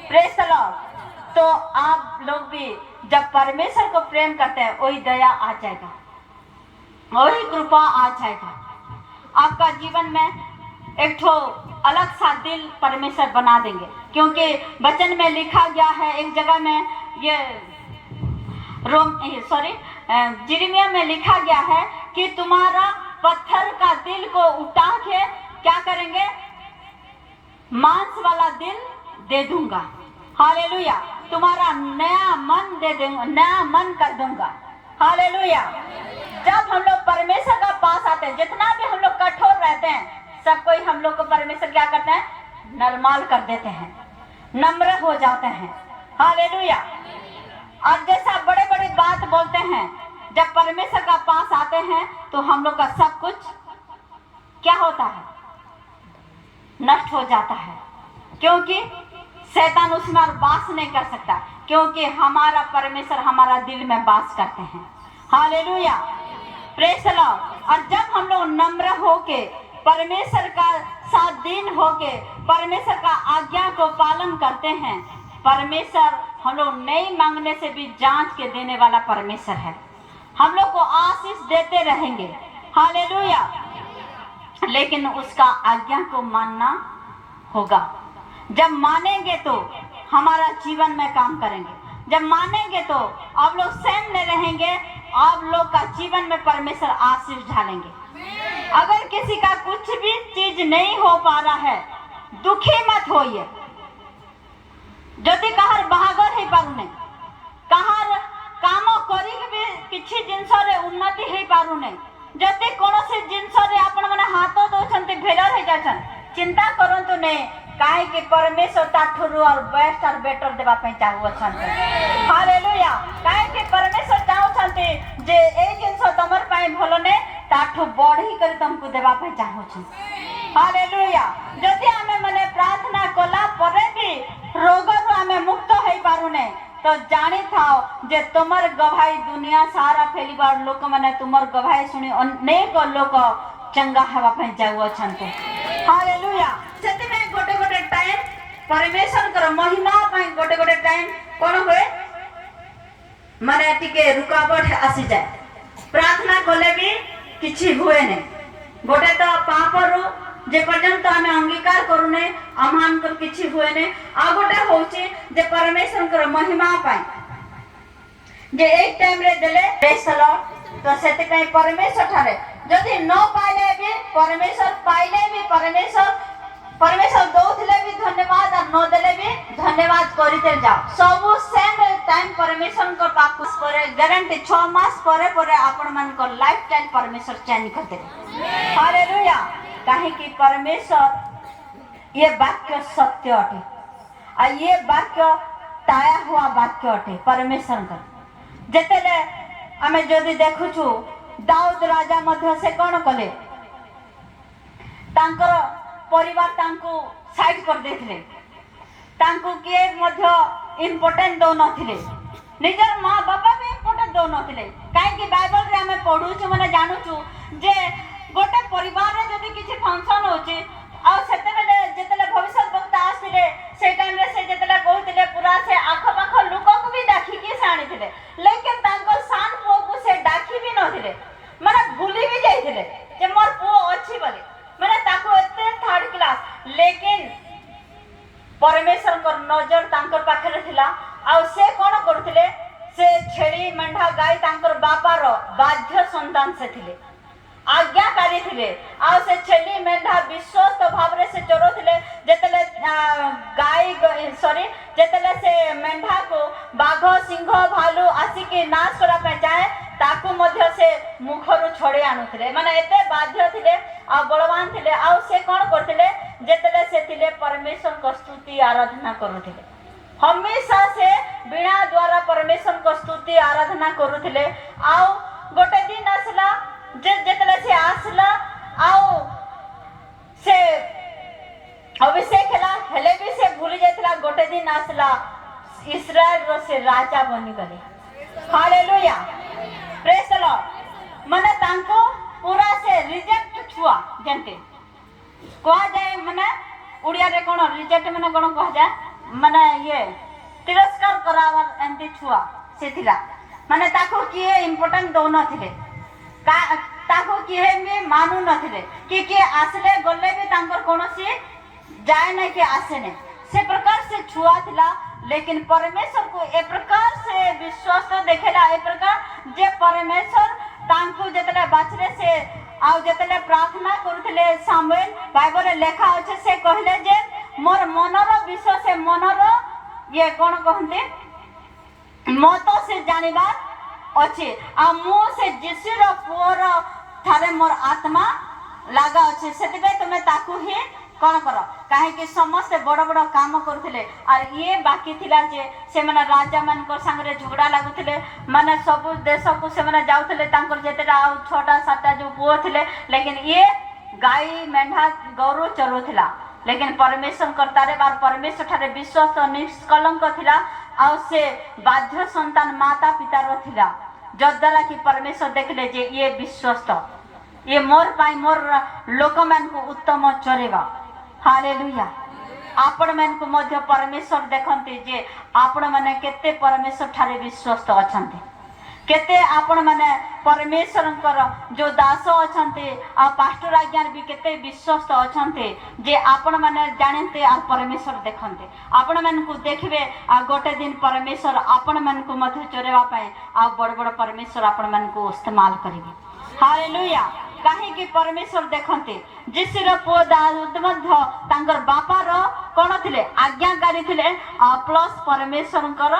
Praise the Lord. तो आप लोग भी जब परमेश्वर को प्रेम करते हैं वही दया आ जाएगा, वही कृपा आ जाएगा। आपका जीवन में एक ठो अलग सा दिल परमेश्वर बना देंगे, क्योंकि वचन में लिखा गया है एक जगह में, ये यिर्मयाह में लिखा गया है कि तुम्हारा पत्थर का दिल को उठा के क्या करेंगे? मांस वाला दिल दे दूंगा। हालेलुया। तुम्हारा नया मन दे दूंगा, नया मन कर दूंगा। हालेलुया। जब हम लोग परमेश्वर का पास आते हैं, जितना भी हम लोग कठोर रहते हैं, सब कोई हम लोग को परमेश्वर क्या करते हैं? नरमाल कर देते हैं, नम्र हो जाते हैं। हालेलुया। और जैसा बड़े बड़े बात बोलते हैं, जब परमेश्वर का पास आते हैं तो हम लोग का सब कुछ क्या होता है? नष्ट हो जाता है, क्योंकि शैतान उसमें और वास नहीं कर सकता, क्योंकि हमारा परमेश्वर हमारा दिल में वास करते हैं। Hallelujah, praise the Lord. और जब हम लोग नम्र होके परमेश्वर का साथ दिन होके परमेश्वर का आज्ञा को पालन करते हैं, परमेश्वर हम लोग नहीं मांगने से भी जांच के देने वाला परमेश्वर है, हम लोग को आशीष देते रहेंगे। हालेलुया, लेकिन उसका आज्ञा को मानना होगा। जब मानेंगे तो हमारा जीवन में काम करेंगे, जब मानेंगे तो आप लोग सहम में रहेंगे, आप लोग का जीवन में परमेश्वर आशीष डालेंगे। अगर किसी का कुछ भी चीज नहीं हो पा रहा है, दुखी मत होइए। जदि कहार बाहागर हो पारुने, कहार काम करिक भी किछि जिंस रे उन्नति हो पारुने, जदि कोनोसी जिंस रे आपण माने हाथ दउछन्ते फेलर हो जाछन, चिंता करंतु ने, काहे कि परमेश्वर ताठुरु और बेस्ट और बेटर देबा पे चाहुछन्ते। हालेलुया, काहे कि परमेश्वर चाहुछन्ते जे ए जिंस तमर पाए भलो ने ताठु बढ़ी कर तुमको देबा पे चाहुछन्ते। हालेलुया, जदि आमे माने प्रार्थना कला परे भी रोगरु आमे मुक्त होई पारुने, तो जानी थाओ जे तुमर गवाही दुनिया सारा फैलिबार लोक माने तुमर गवाही सुनी अनेक लोक चंगा हवा पे जाउछन्ते। हालेलुया, सेते में गोटे गोटे टाइम परमेश्वर कर महिमा पाई गोटे गोटे टाइम कोन होए माने टिके रुकावट आसी जाए, प्रार्थना कले भी किछि हुए ने। गोटे तो पापरु जे पर्यंत आमे अंगीकार करूने आमान कर किछि हुए ने, आ गोटे होची जे परमेश्वर कर महिमा पाई जे एक टाइम रे देले बेसलो, तो सेते पे परमेश्वर ठारे जदि न पाइले भी परमेश्वर पाइले भी परमेश्वर दौथिले भी धन्यवाद और न देले भी धन्यवाद करिते जाओ। सबु सेम टाइम परमेश्वर को पाकुस परे गारंटी 6 मास परे परे आपण मन को लाइफ टाइम परमेश्वर चेंज कर दे। हालेलुया, काहे कि परमेश्वर ये वाक्य सत्य अटे, आ ये वाक्य ताया हुआ वाक्य अटे परमेश्वर का। जेतेले आमे जदि देखुछु दाऊद राजा मध्य से कौन कले, तांकर परिवार तांको साइड कर देथिले, तांको किए मध्य इंपोर्टेंट दो नथिले, निजर मां बाबा भी इंपोर्टेंट दो नथिले। काहे कि बाइबल रे हमें पढुछु माने जानुछु जे गोटे परिवार रे जदि किछि फंक्शन होछि आ सेते बेले जेतेले भविष्य वक्ता आस्थिले से टाइम रे से जेतेले कहथिले पूरा से आखो पाखो लोक को भी डाकी के साणीथिले, लेकिन तांको सान पो को से डाकी भी नथिले, माने भूली भी जाइथिले जे मोर पो अछि बोले, माने ताको एते थर्ड क्लास। लेकिन परमेश्वर को नजर तांकर पाखरे थिला, आ से कोन करथिले से छेड़ी मेंढा गाय तांकर बापार बाध्य संतान से थिले, आज्ञाकारी थिले। आ से छेड़ी मेंढा विश्वस्त भाव रे से चरोथिले, जेतेले गाय जेतेले से मेंढा को बाघ सिंह भालू आसी के नाश करा पे चाहे ताकू मध्य से मुखरु छोड़े आनुथिले, माने एते बाध्य थिले आ बलवान थिले। आ से कोन करथिले जेतेले से थिले परमेश्वर को स्तुति आराधना करूथिले, हमेशा से बिना द्वारा परमेश्वर को स्तुति आराधना करूथिले। आ गोटे दिन आसला जेतेले से आसला आओ से अभिषेक हला हेले भी से भूली जाइतला, गोटे दिन आसला इस्राएल रो से राजा बनी गले। Hallelujah, praise the Lord. माने तांको पूरा से रिजेक्ट छुआ जेंते कहा जाए, माने उड़िया रे कोन रिजेक्ट माने कोन कहा जाए, माने ये तिरस्कार करावर एंती छुआ सेथिला, माने ताको किए इंपोर्टेंट दो नथिले, ताको किए में मानू नथिले कि आसले गले भी तांकर कोनोसी जाए नहीं कि आसे ने से प्रकार से छुआ थिला। लेकिन परमेश्वर को ए प्रकार से विश्वास देखेला, ए प्रकार जे परमेश्वर तांको जेतले बाचरे से आ जेतले प्रार्थना करथिले सामुएल बाइबल लेखा अछि से कहले जे मोर मनर विश्वास से मनर ये कोन कहंते मत से जानिबा अछि, आ मु से जिसुर पुअर थारे मोर आत्मा लागा अछि, सेतिबे तमे ताकू ही कौन कर काहे कि समस्त बड़ बड़ काम करथिले। और ये बाकी थिला जे से माने राजा मान को संगरे झगड़ा लागुथिले, माने सब देश को से माने जाउथिले तांकर जेतेटा आ 6टा 7टा जो पुओ थिले, लेकिन ये गाय मेंढा गौरव चरुथिला। लेकिन परमेश्वर करतारे बार परमेश्वर ठारे विश्वास निष्कलंक थिला आ से बाध्य संतान माता पिता रो थिला जद्वारा कि परमेश्वर देखले जे ये विश्वस्त ये मोर पाई मोर लोक मान को उत्तम चरेगा। हालेलुया। आपण मन को मध्य परमेश्वर देखंती जे आपण माने केते परमेश्वर ठारे विश्वस्त अछंती केते आपण माने परमेश्वरंकर जो दास अछंती आ पास्टर आज्ञार भी केते विश्वस्त अछंती जे आपण माने जानते आ परमेश्वर देखंते आपण मन को देखबे आ गोटे दिन परमेश्वर आपण मन को मध्य चरेवा पाए आ बड़ बड़ परमेश्वर आपण मन को इस्तेमाल करिवे। हालेलुया। काहे कि परमेश्वर देखंते जिसर पुओ दाऊद मध्य तांकर बापार कोन थिले आज्ञाकारी थिले आ प्लस परमेश्वरंकर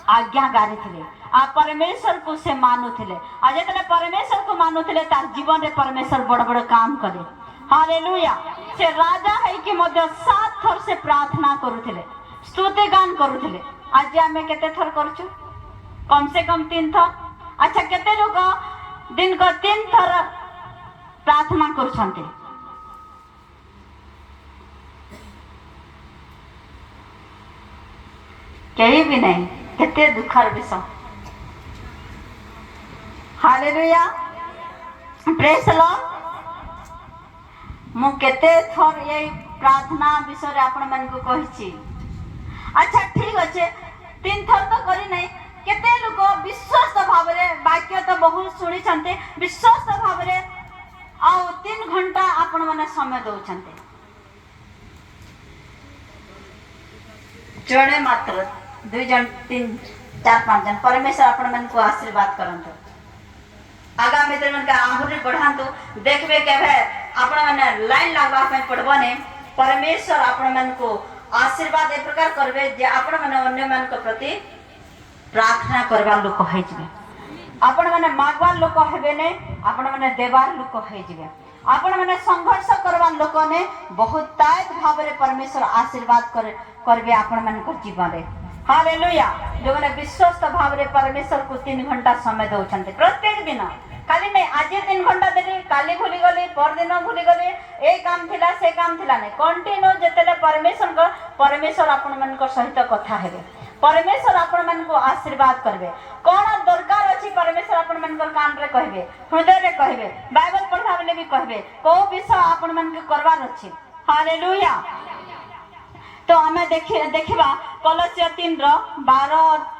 आज्ञाकारी थिले आ परमेश्वर को से मानुथिले आ जेतले परमेश्वर को मानुथिले तार जीवन रे परमेश्वर बड़ बड़ काम करे। हालेलुया। से राजा है कि मध्य 7 थर से प्रार्थना करूथिले स्तुति गान करूथिले। आज हमें केते थर करछु कम से कम 3 थर। अच्छा केते लोग दिन को 3 थर प्रार्थना करूछंते कहीं भी नहीं केते दुखर विषय। हालेलुया। Praise the Lord. मु केते थर ये प्रार्थना विषय रे आपण मन को कहिछि। अच्छा ठीक अच्छे 3 थर तो करी नहीं केते लोग विश्वास भाव रे वाक्य तो बहुत सुनी छंते विश्वास भाव रे आ 3 घंटा आपण माने समय दउ छंते जणे मात्र 2 जन 3 4 5 जन परमेश्वर आपण मन को आशीर्वाद करंतो आगामी दिन में आहुरी बढ़ातु देखबे केबे आपण माने लाइन लागबा पे पड़बने परमेश्वर आपण मन को आशीर्वाद ए प्रकार करबे जे आपण माने अन्य मन को प्रति प्रार्थना करबा लोक होई जबे आपण माने मागवा लोक हेबे ने आपण माने देवार लोक होई जबे आपण माने संघर्ष करबा लोक ने बहुत तायत भाव रे परमेश्वर आशीर्वाद करबे आपण मन को जीवन रे। हालेलुया। जो माने विश्वस्त भाव रे परमेश्वर को 3 घंटा समय दउछन्ते प्रत्येक दिन खाली नहीं आज 3 घंटा देली काली भूली गली पर दिन भूली गली ए काम थिला से काम थिला नहीं कंटिन्यू जेतेले परमेश्वर आपण मन को सहित कथा हेबे परमेश्वर आपण मन को आशीर्वाद करबे कोन दरकार अछि परमेश्वर आपण मन को कान रे कहबे हृदय रे कहबे बाइबल पढ़ा बेले भी कहबे को विषय आपण मन के करवार अछि। हालेलुया। तो हमें देखिबा कलोसिया 3 रो 12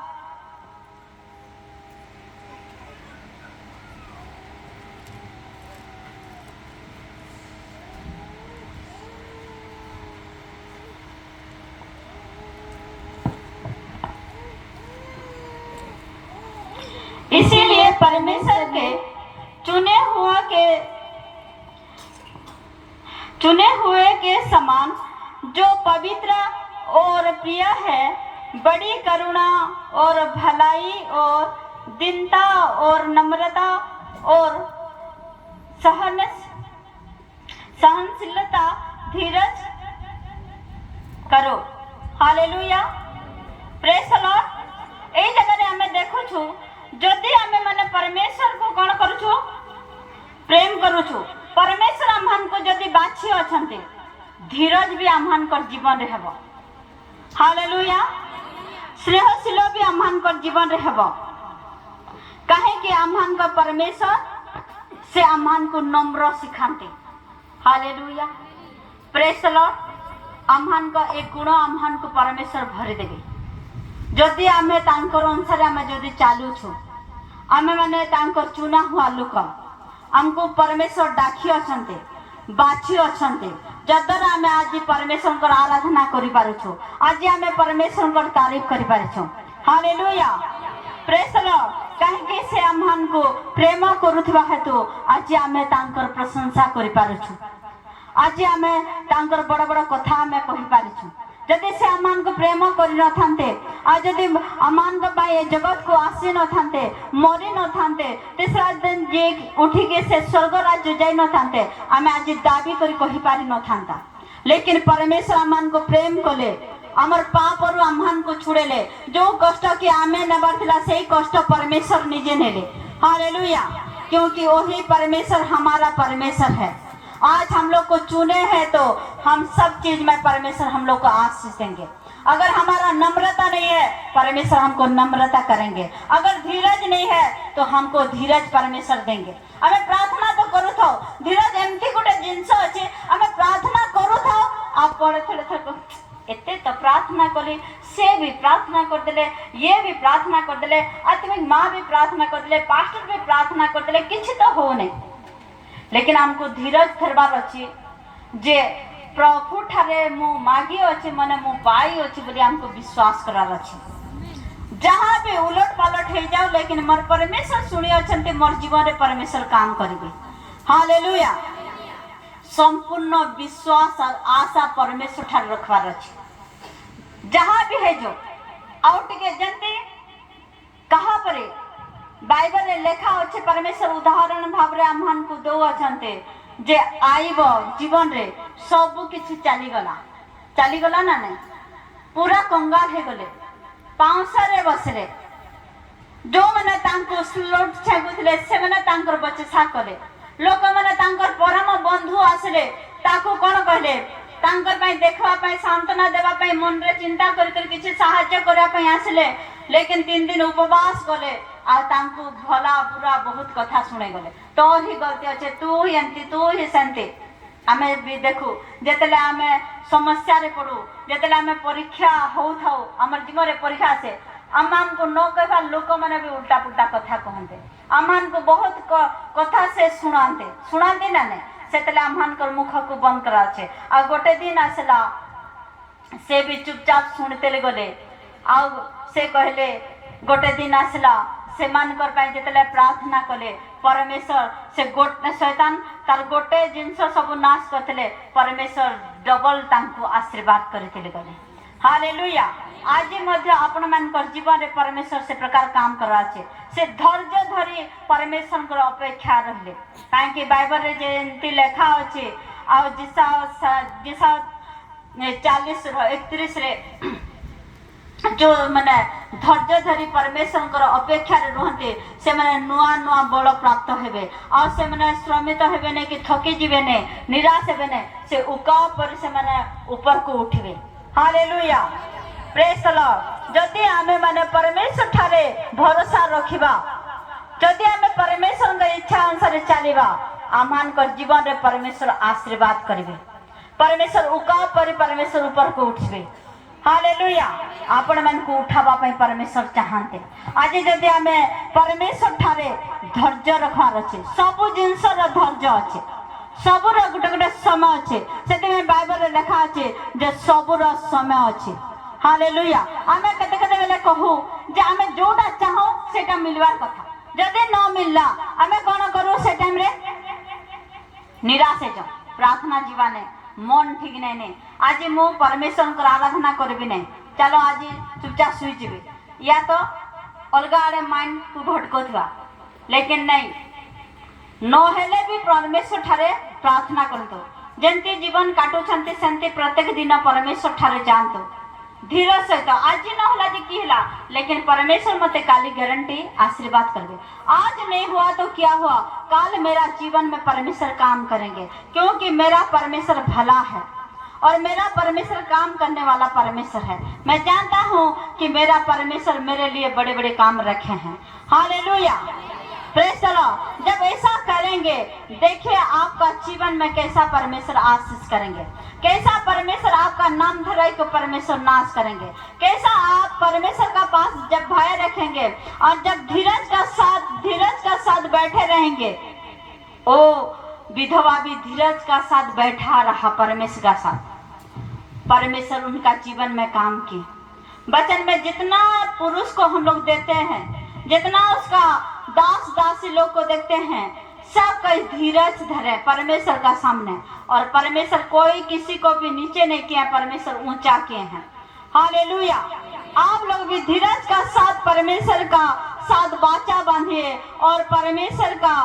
इसीलिए परमेश्वर के चुने हुए के समान जो पवित्र और प्रिय है बड़ी करुणा और भलाई और दीनता और नम्रता और सहनशीलता धीरज करो। हालेलुया। Praise the Lord. एई जगह रे हमें देखु छु जदि हमें माने परमेश्वर को कोन करू छु प्रेम करू छु परमेश्वर हमन को जदि बाछि अछंते धीरज भी हमन को जीवन रे हेबो। हालेलुया। स्नेहशील भी हमन को जीवन रे हेबो काहे कि हमन को परमेश्वर से हमन को नम्र सिखांते। हालेलुया। Praise the Lord. हमन को एक गुण हमन को परमेश्वर भरि देबे जदि आमे तांकर अनुसार आमे जदि चालू छु आमे माने तांकर चुना हुआ लोक हमको परमेश्वर डाकी अछंते बाछि अछंते जदरा आमे आज परमेश्वर को आराधना करि पारु छु आज आमे परमेश्वर को तारीफ करि पारु छु। हालेलुया। Praise the Lord. काहे कि से हमन को प्रेम करूथबा हेतु आज आमे तांकर प्रशंसा करि पारु छु आज आमे तांकर बड़ बड़ कथा आमे कहि पारु छु जदि से अमान को प्रेम करि न थांते आज जदि अमान को पाए जगत को आसी न थांते मरी न थांते तीसरा दिन जे उठी के से स्वर्ग राज्य जाई न थांते आमे आज दाबी करि कहि पारि न थांता लेकिन परमेश्वर अमान को प्रेम कले अमर पाप और अमान को छुड़ेले जो कष्ट के आमे नबर थिला सेही कष्ट परमेश्वर निजे नेले। हालेलुया। क्योंकि वही परमेश्वर हमारा परमेश्वर है। आज हम लोग को चुने हैं तो हम सब चीज में परमेश्वर हम लोग को आशीष देंगे। अगर हमारा नम्रता नहीं है, परमेश्वर हमको नम्रता करेंगे। अगर धीरज नहीं है तो हमको धीरज परमेश्वर देंगे। हमें प्रार्थना तो करू था, धीरज एमती गोटे जिनस अच्छे, हमें प्रार्थना करू था। आप पढ़े थे एते तो प्रार्थना कली, से भी प्रार्थना कर देले, ये भी प्रार्थना कर देले, आत्मिक माँ भी प्रार्थना कर देले, पास्टर भी प्रार्थना कर देले, किसी तो हो नहीं। लेकिन हमको धीरज धरबार अच्छी जे प्रभु ठारे मु मागी अच्छे मने मु पाई अच्छी बोली हमको विश्वास करार अच्छे। जहाँ भी उलट पालट हो जाओ, लेकिन मोर परमेश्वर सुनी अच्छे, मोर जीवन में परमेश्वर काम करेंगे। हालेलुया। संपूर्ण विश्वास और आशा परमेश्वर ठार रखवार अच्छे। जहाँ भी है जो आउट के जनते कहाँ पर बाइबल में लेखा अच्छे, परमेश्वर उदाहरण भाव रे आम्हान को दो अछंते जे आइब जीवन रे सब किछि चलीगला ना नहीं, पूरा कंगाल हे गले, पाउंसरे बसले, जो मैंने तांको स्लोट छेगुथले से मैंने तांकर बचसा कले, लोक मैंने तांकर परम बंधु आसले, ताको कोन कहले, तांकर पई देखवा पई सांत्वना देवा पई मन रे चिंता कर किछि सहायता करा पई आसले। लेकिन 3 दिन उपवास कले आ तांको भला बुरा बहुत कथा सुने गले। तो ही गलती अच्छे, तू ही एंती, तू ही सेंती। आमे भी देखू जेतेले आमे समस्या रे पड़ू, जेतेले आमे परीक्षा हो थाओ, हमर जीवन रे परीक्षा से आमान को न कहबा लोक माने भी उल्टा पुल्टा कथा कहते, आमान को बहुत कथा से सुनाते ना ने, सेतेले आमान कर मुख को बंद करा छे। आ गोटे दिन आसला से भी चुपचाप सुनते ले गले। आ से कहले गोटे दिन आसला से मानकर पाई जेतेले प्रार्थना कले, परमेश्वर से गोटे शैतान तार गोटे जिनस सब नाश करथिले, परमेश्वर डबल तांको आशीर्वाद करथिले गले। हालेलुया। आज मध्य आपण मानकर जीवन रे परमेश्वर से प्रकार काम करा छे, से धैर्य धरी परमेश्वर को अपेक्षा रहले। काहे कि बाइबल रे जेंती लेखा अछि आ जिसा 40:31 रे जो माने धैर्य धरी परमेश्वर को अपेक्षा रे रहते, से माने नुआ नुआ बल प्राप्त हेबे और से माने श्रमित हेबे ने कि थकी जीवे ने, निराश हेबे ने, से उका पर से माने ऊपर को उठिबे। हालेलुया। Praise the Lord. जदि आमे माने परमेश्वर ठारे भरोसा रखिबा, जदि आमे परमेश्वर के इच्छा अनुसार चलिबा, आमान को जीवन रे परमेश्वर आशीर्वाद करिवे, परमेश्वर उका पर परमेश्वर ऊपर को उठिबे। हालेलुया। आपण मन को उठावा पई परमेश्वर चाहते। आज जदि आमे परमेश्वर ठारे धैर्य रखवार अछि, सब जिंस रो धैर्य अछि, सबुर गोटे गोटे समय अच्छे, से बाइबल रे लिखा अच्छे जे सबुर समय अच्छे। हालेलुया। आमे कते कते बेले कहू जे आमे जोटा चाहो सेटा मिलवार कथा, जदि न मिलला आमे कोन करू, से टाइम रे निराश हे जाऊ, प्रार्थना जीवाने मन ठीक नहीं। आज मु परमेश्वर को आराधना करबी नहीं, चलो आज चुपचाप सुई जीबी, या तो अलगा आड़े माइंड को भटकोथवा। लेकिन नहीं, नहेले भी परमेश्वर ठारे प्रार्थना करतो, जेंती जीवन काटुछंती सेंती प्रत्येक दिन परमेश्वर ठारे जानतो धीरज सहित। आज न होला जे की होला, लेकिन परमेश्वर मते काली गारंटी आशीर्वाद करबे। आज नहीं हुआ तो क्या हुआ, कल मेरा जीवन में परमेश्वर काम करेंगे, क्योंकि मेरा परमेश्वर भला है और मेरा परमेश्वर काम करने वाला परमेश्वर है। मैं जानता हूँ कि मेरा परमेश्वर मेरे लिए बड़े बड़े काम रखे हैं। हालेलुया। Praise the Lord. जब ऐसा करेंगे, देखिए आपका जीवन में कैसा परमेश्वर आशीष करेंगे, कैसा परमेश्वर आपका नाम धराई को परमेश्वर नाश करेंगे, कैसा आप परमेश्वर का पास जब भय रखेंगे और जब धीरज का साथ बैठे रहेंगे। ओ विधवा भी धीरज का साथ बैठा रहा परमेश्वर का साथ, परमेश्वर उनका जीवन में काम की। वचन में जितना पुरुष को हम लोग देते हैं, जितना उसका दास दासी लोग को देखते हैं, सब कई धीरज धरे परमेश्वर का सामने, और परमेश्वर कोई किसी को भी नीचे नहीं किया, परमेश्वर ऊंचा किए हैं। हालेलुया। आप लोग भी धीरज का साथ परमेश्वर का साथ वाचा बांधिए और परमेश्वर का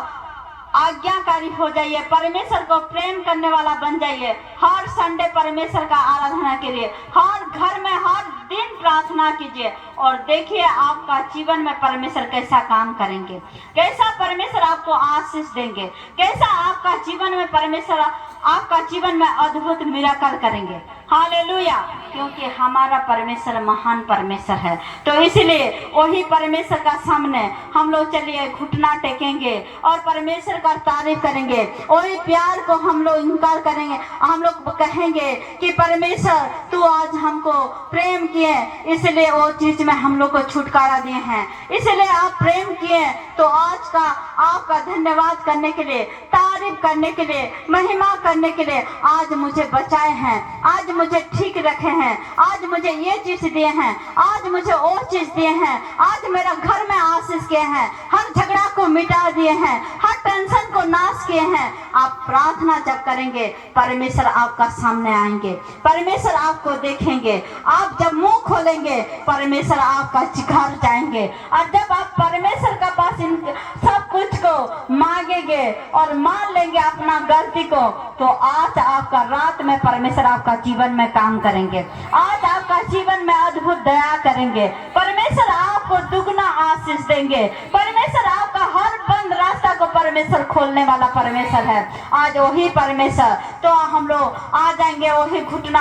आज्ञाकारी हो जाइए, परमेश्वर को प्रेम करने वाला बन जाइए। हर संडे परमेश्वर का आराधना करिए, हर घर में हर दिन प्रार्थना कीजिए और देखिए आपका जीवन में परमेश्वर कैसा काम करेंगे, कैसा परमेश्वर आपको आशीष देंगे, कैसा आपका जीवन में परमेश्वर आपका जीवन में अद्भुत मिराकल करेंगे। हालेलुया, क्योंकि हमारा परमेश्वर महान परमेश्वर है। तो इसलिए वही परमेश्वर का सामने हम लोग चलिए घुटना टेकेंगे और परमेश्वर का तारीफ करेंगे। वही प्यार को हम लोग इनकार करेंगे, हम लोग कहेंगे कि परमेश्वर तू आज हमको प्रेम किए, इसलिए वो चीज में हम लोग को छुटकारा दिए हैं, इसलिए आप प्रेम किए। तो आज का आपका धन्यवाद करने के लिए, तारीफ करने के लिए, महिमा करने के लिए आज मुझे बचाए हैं, आज मुझे ठीक रखे हैं, आज मुझे ये चीज दिए हैं, आज मुझे वो चीज दिए हैं, आज मेरा घर में आशीष किए हैं, हर झगड़ा को मिटा दिए हैं, हर टेंशन को नाश किए हैं। आप प्रार्थना जब करेंगे परमेश्वर आपका सामने आएंगे, परमेश्वर आपको देखेंगे। आप जब मुंह खोलेंगे परमेश्वर आपका घर जाएंगे। और जब आप परमेश्वर का पास इन सब कुछ को मांगेंगे और मान लेंगे अपना गलती को, तो आज आपका रात में परमेश्वर आपका जीवन में काम करेंगे, आज आपका जीवन में अद्भुत दया करेंगे, परमेश्वर आपको दुगना आशीष देंगे। परमेश्वर आपका हर बंद रास्ता को परमेश्वर खोलने वाला परमेश्वर है। आज वही परमेश्वर, तो हम लोग आ जाएंगे वही घुटना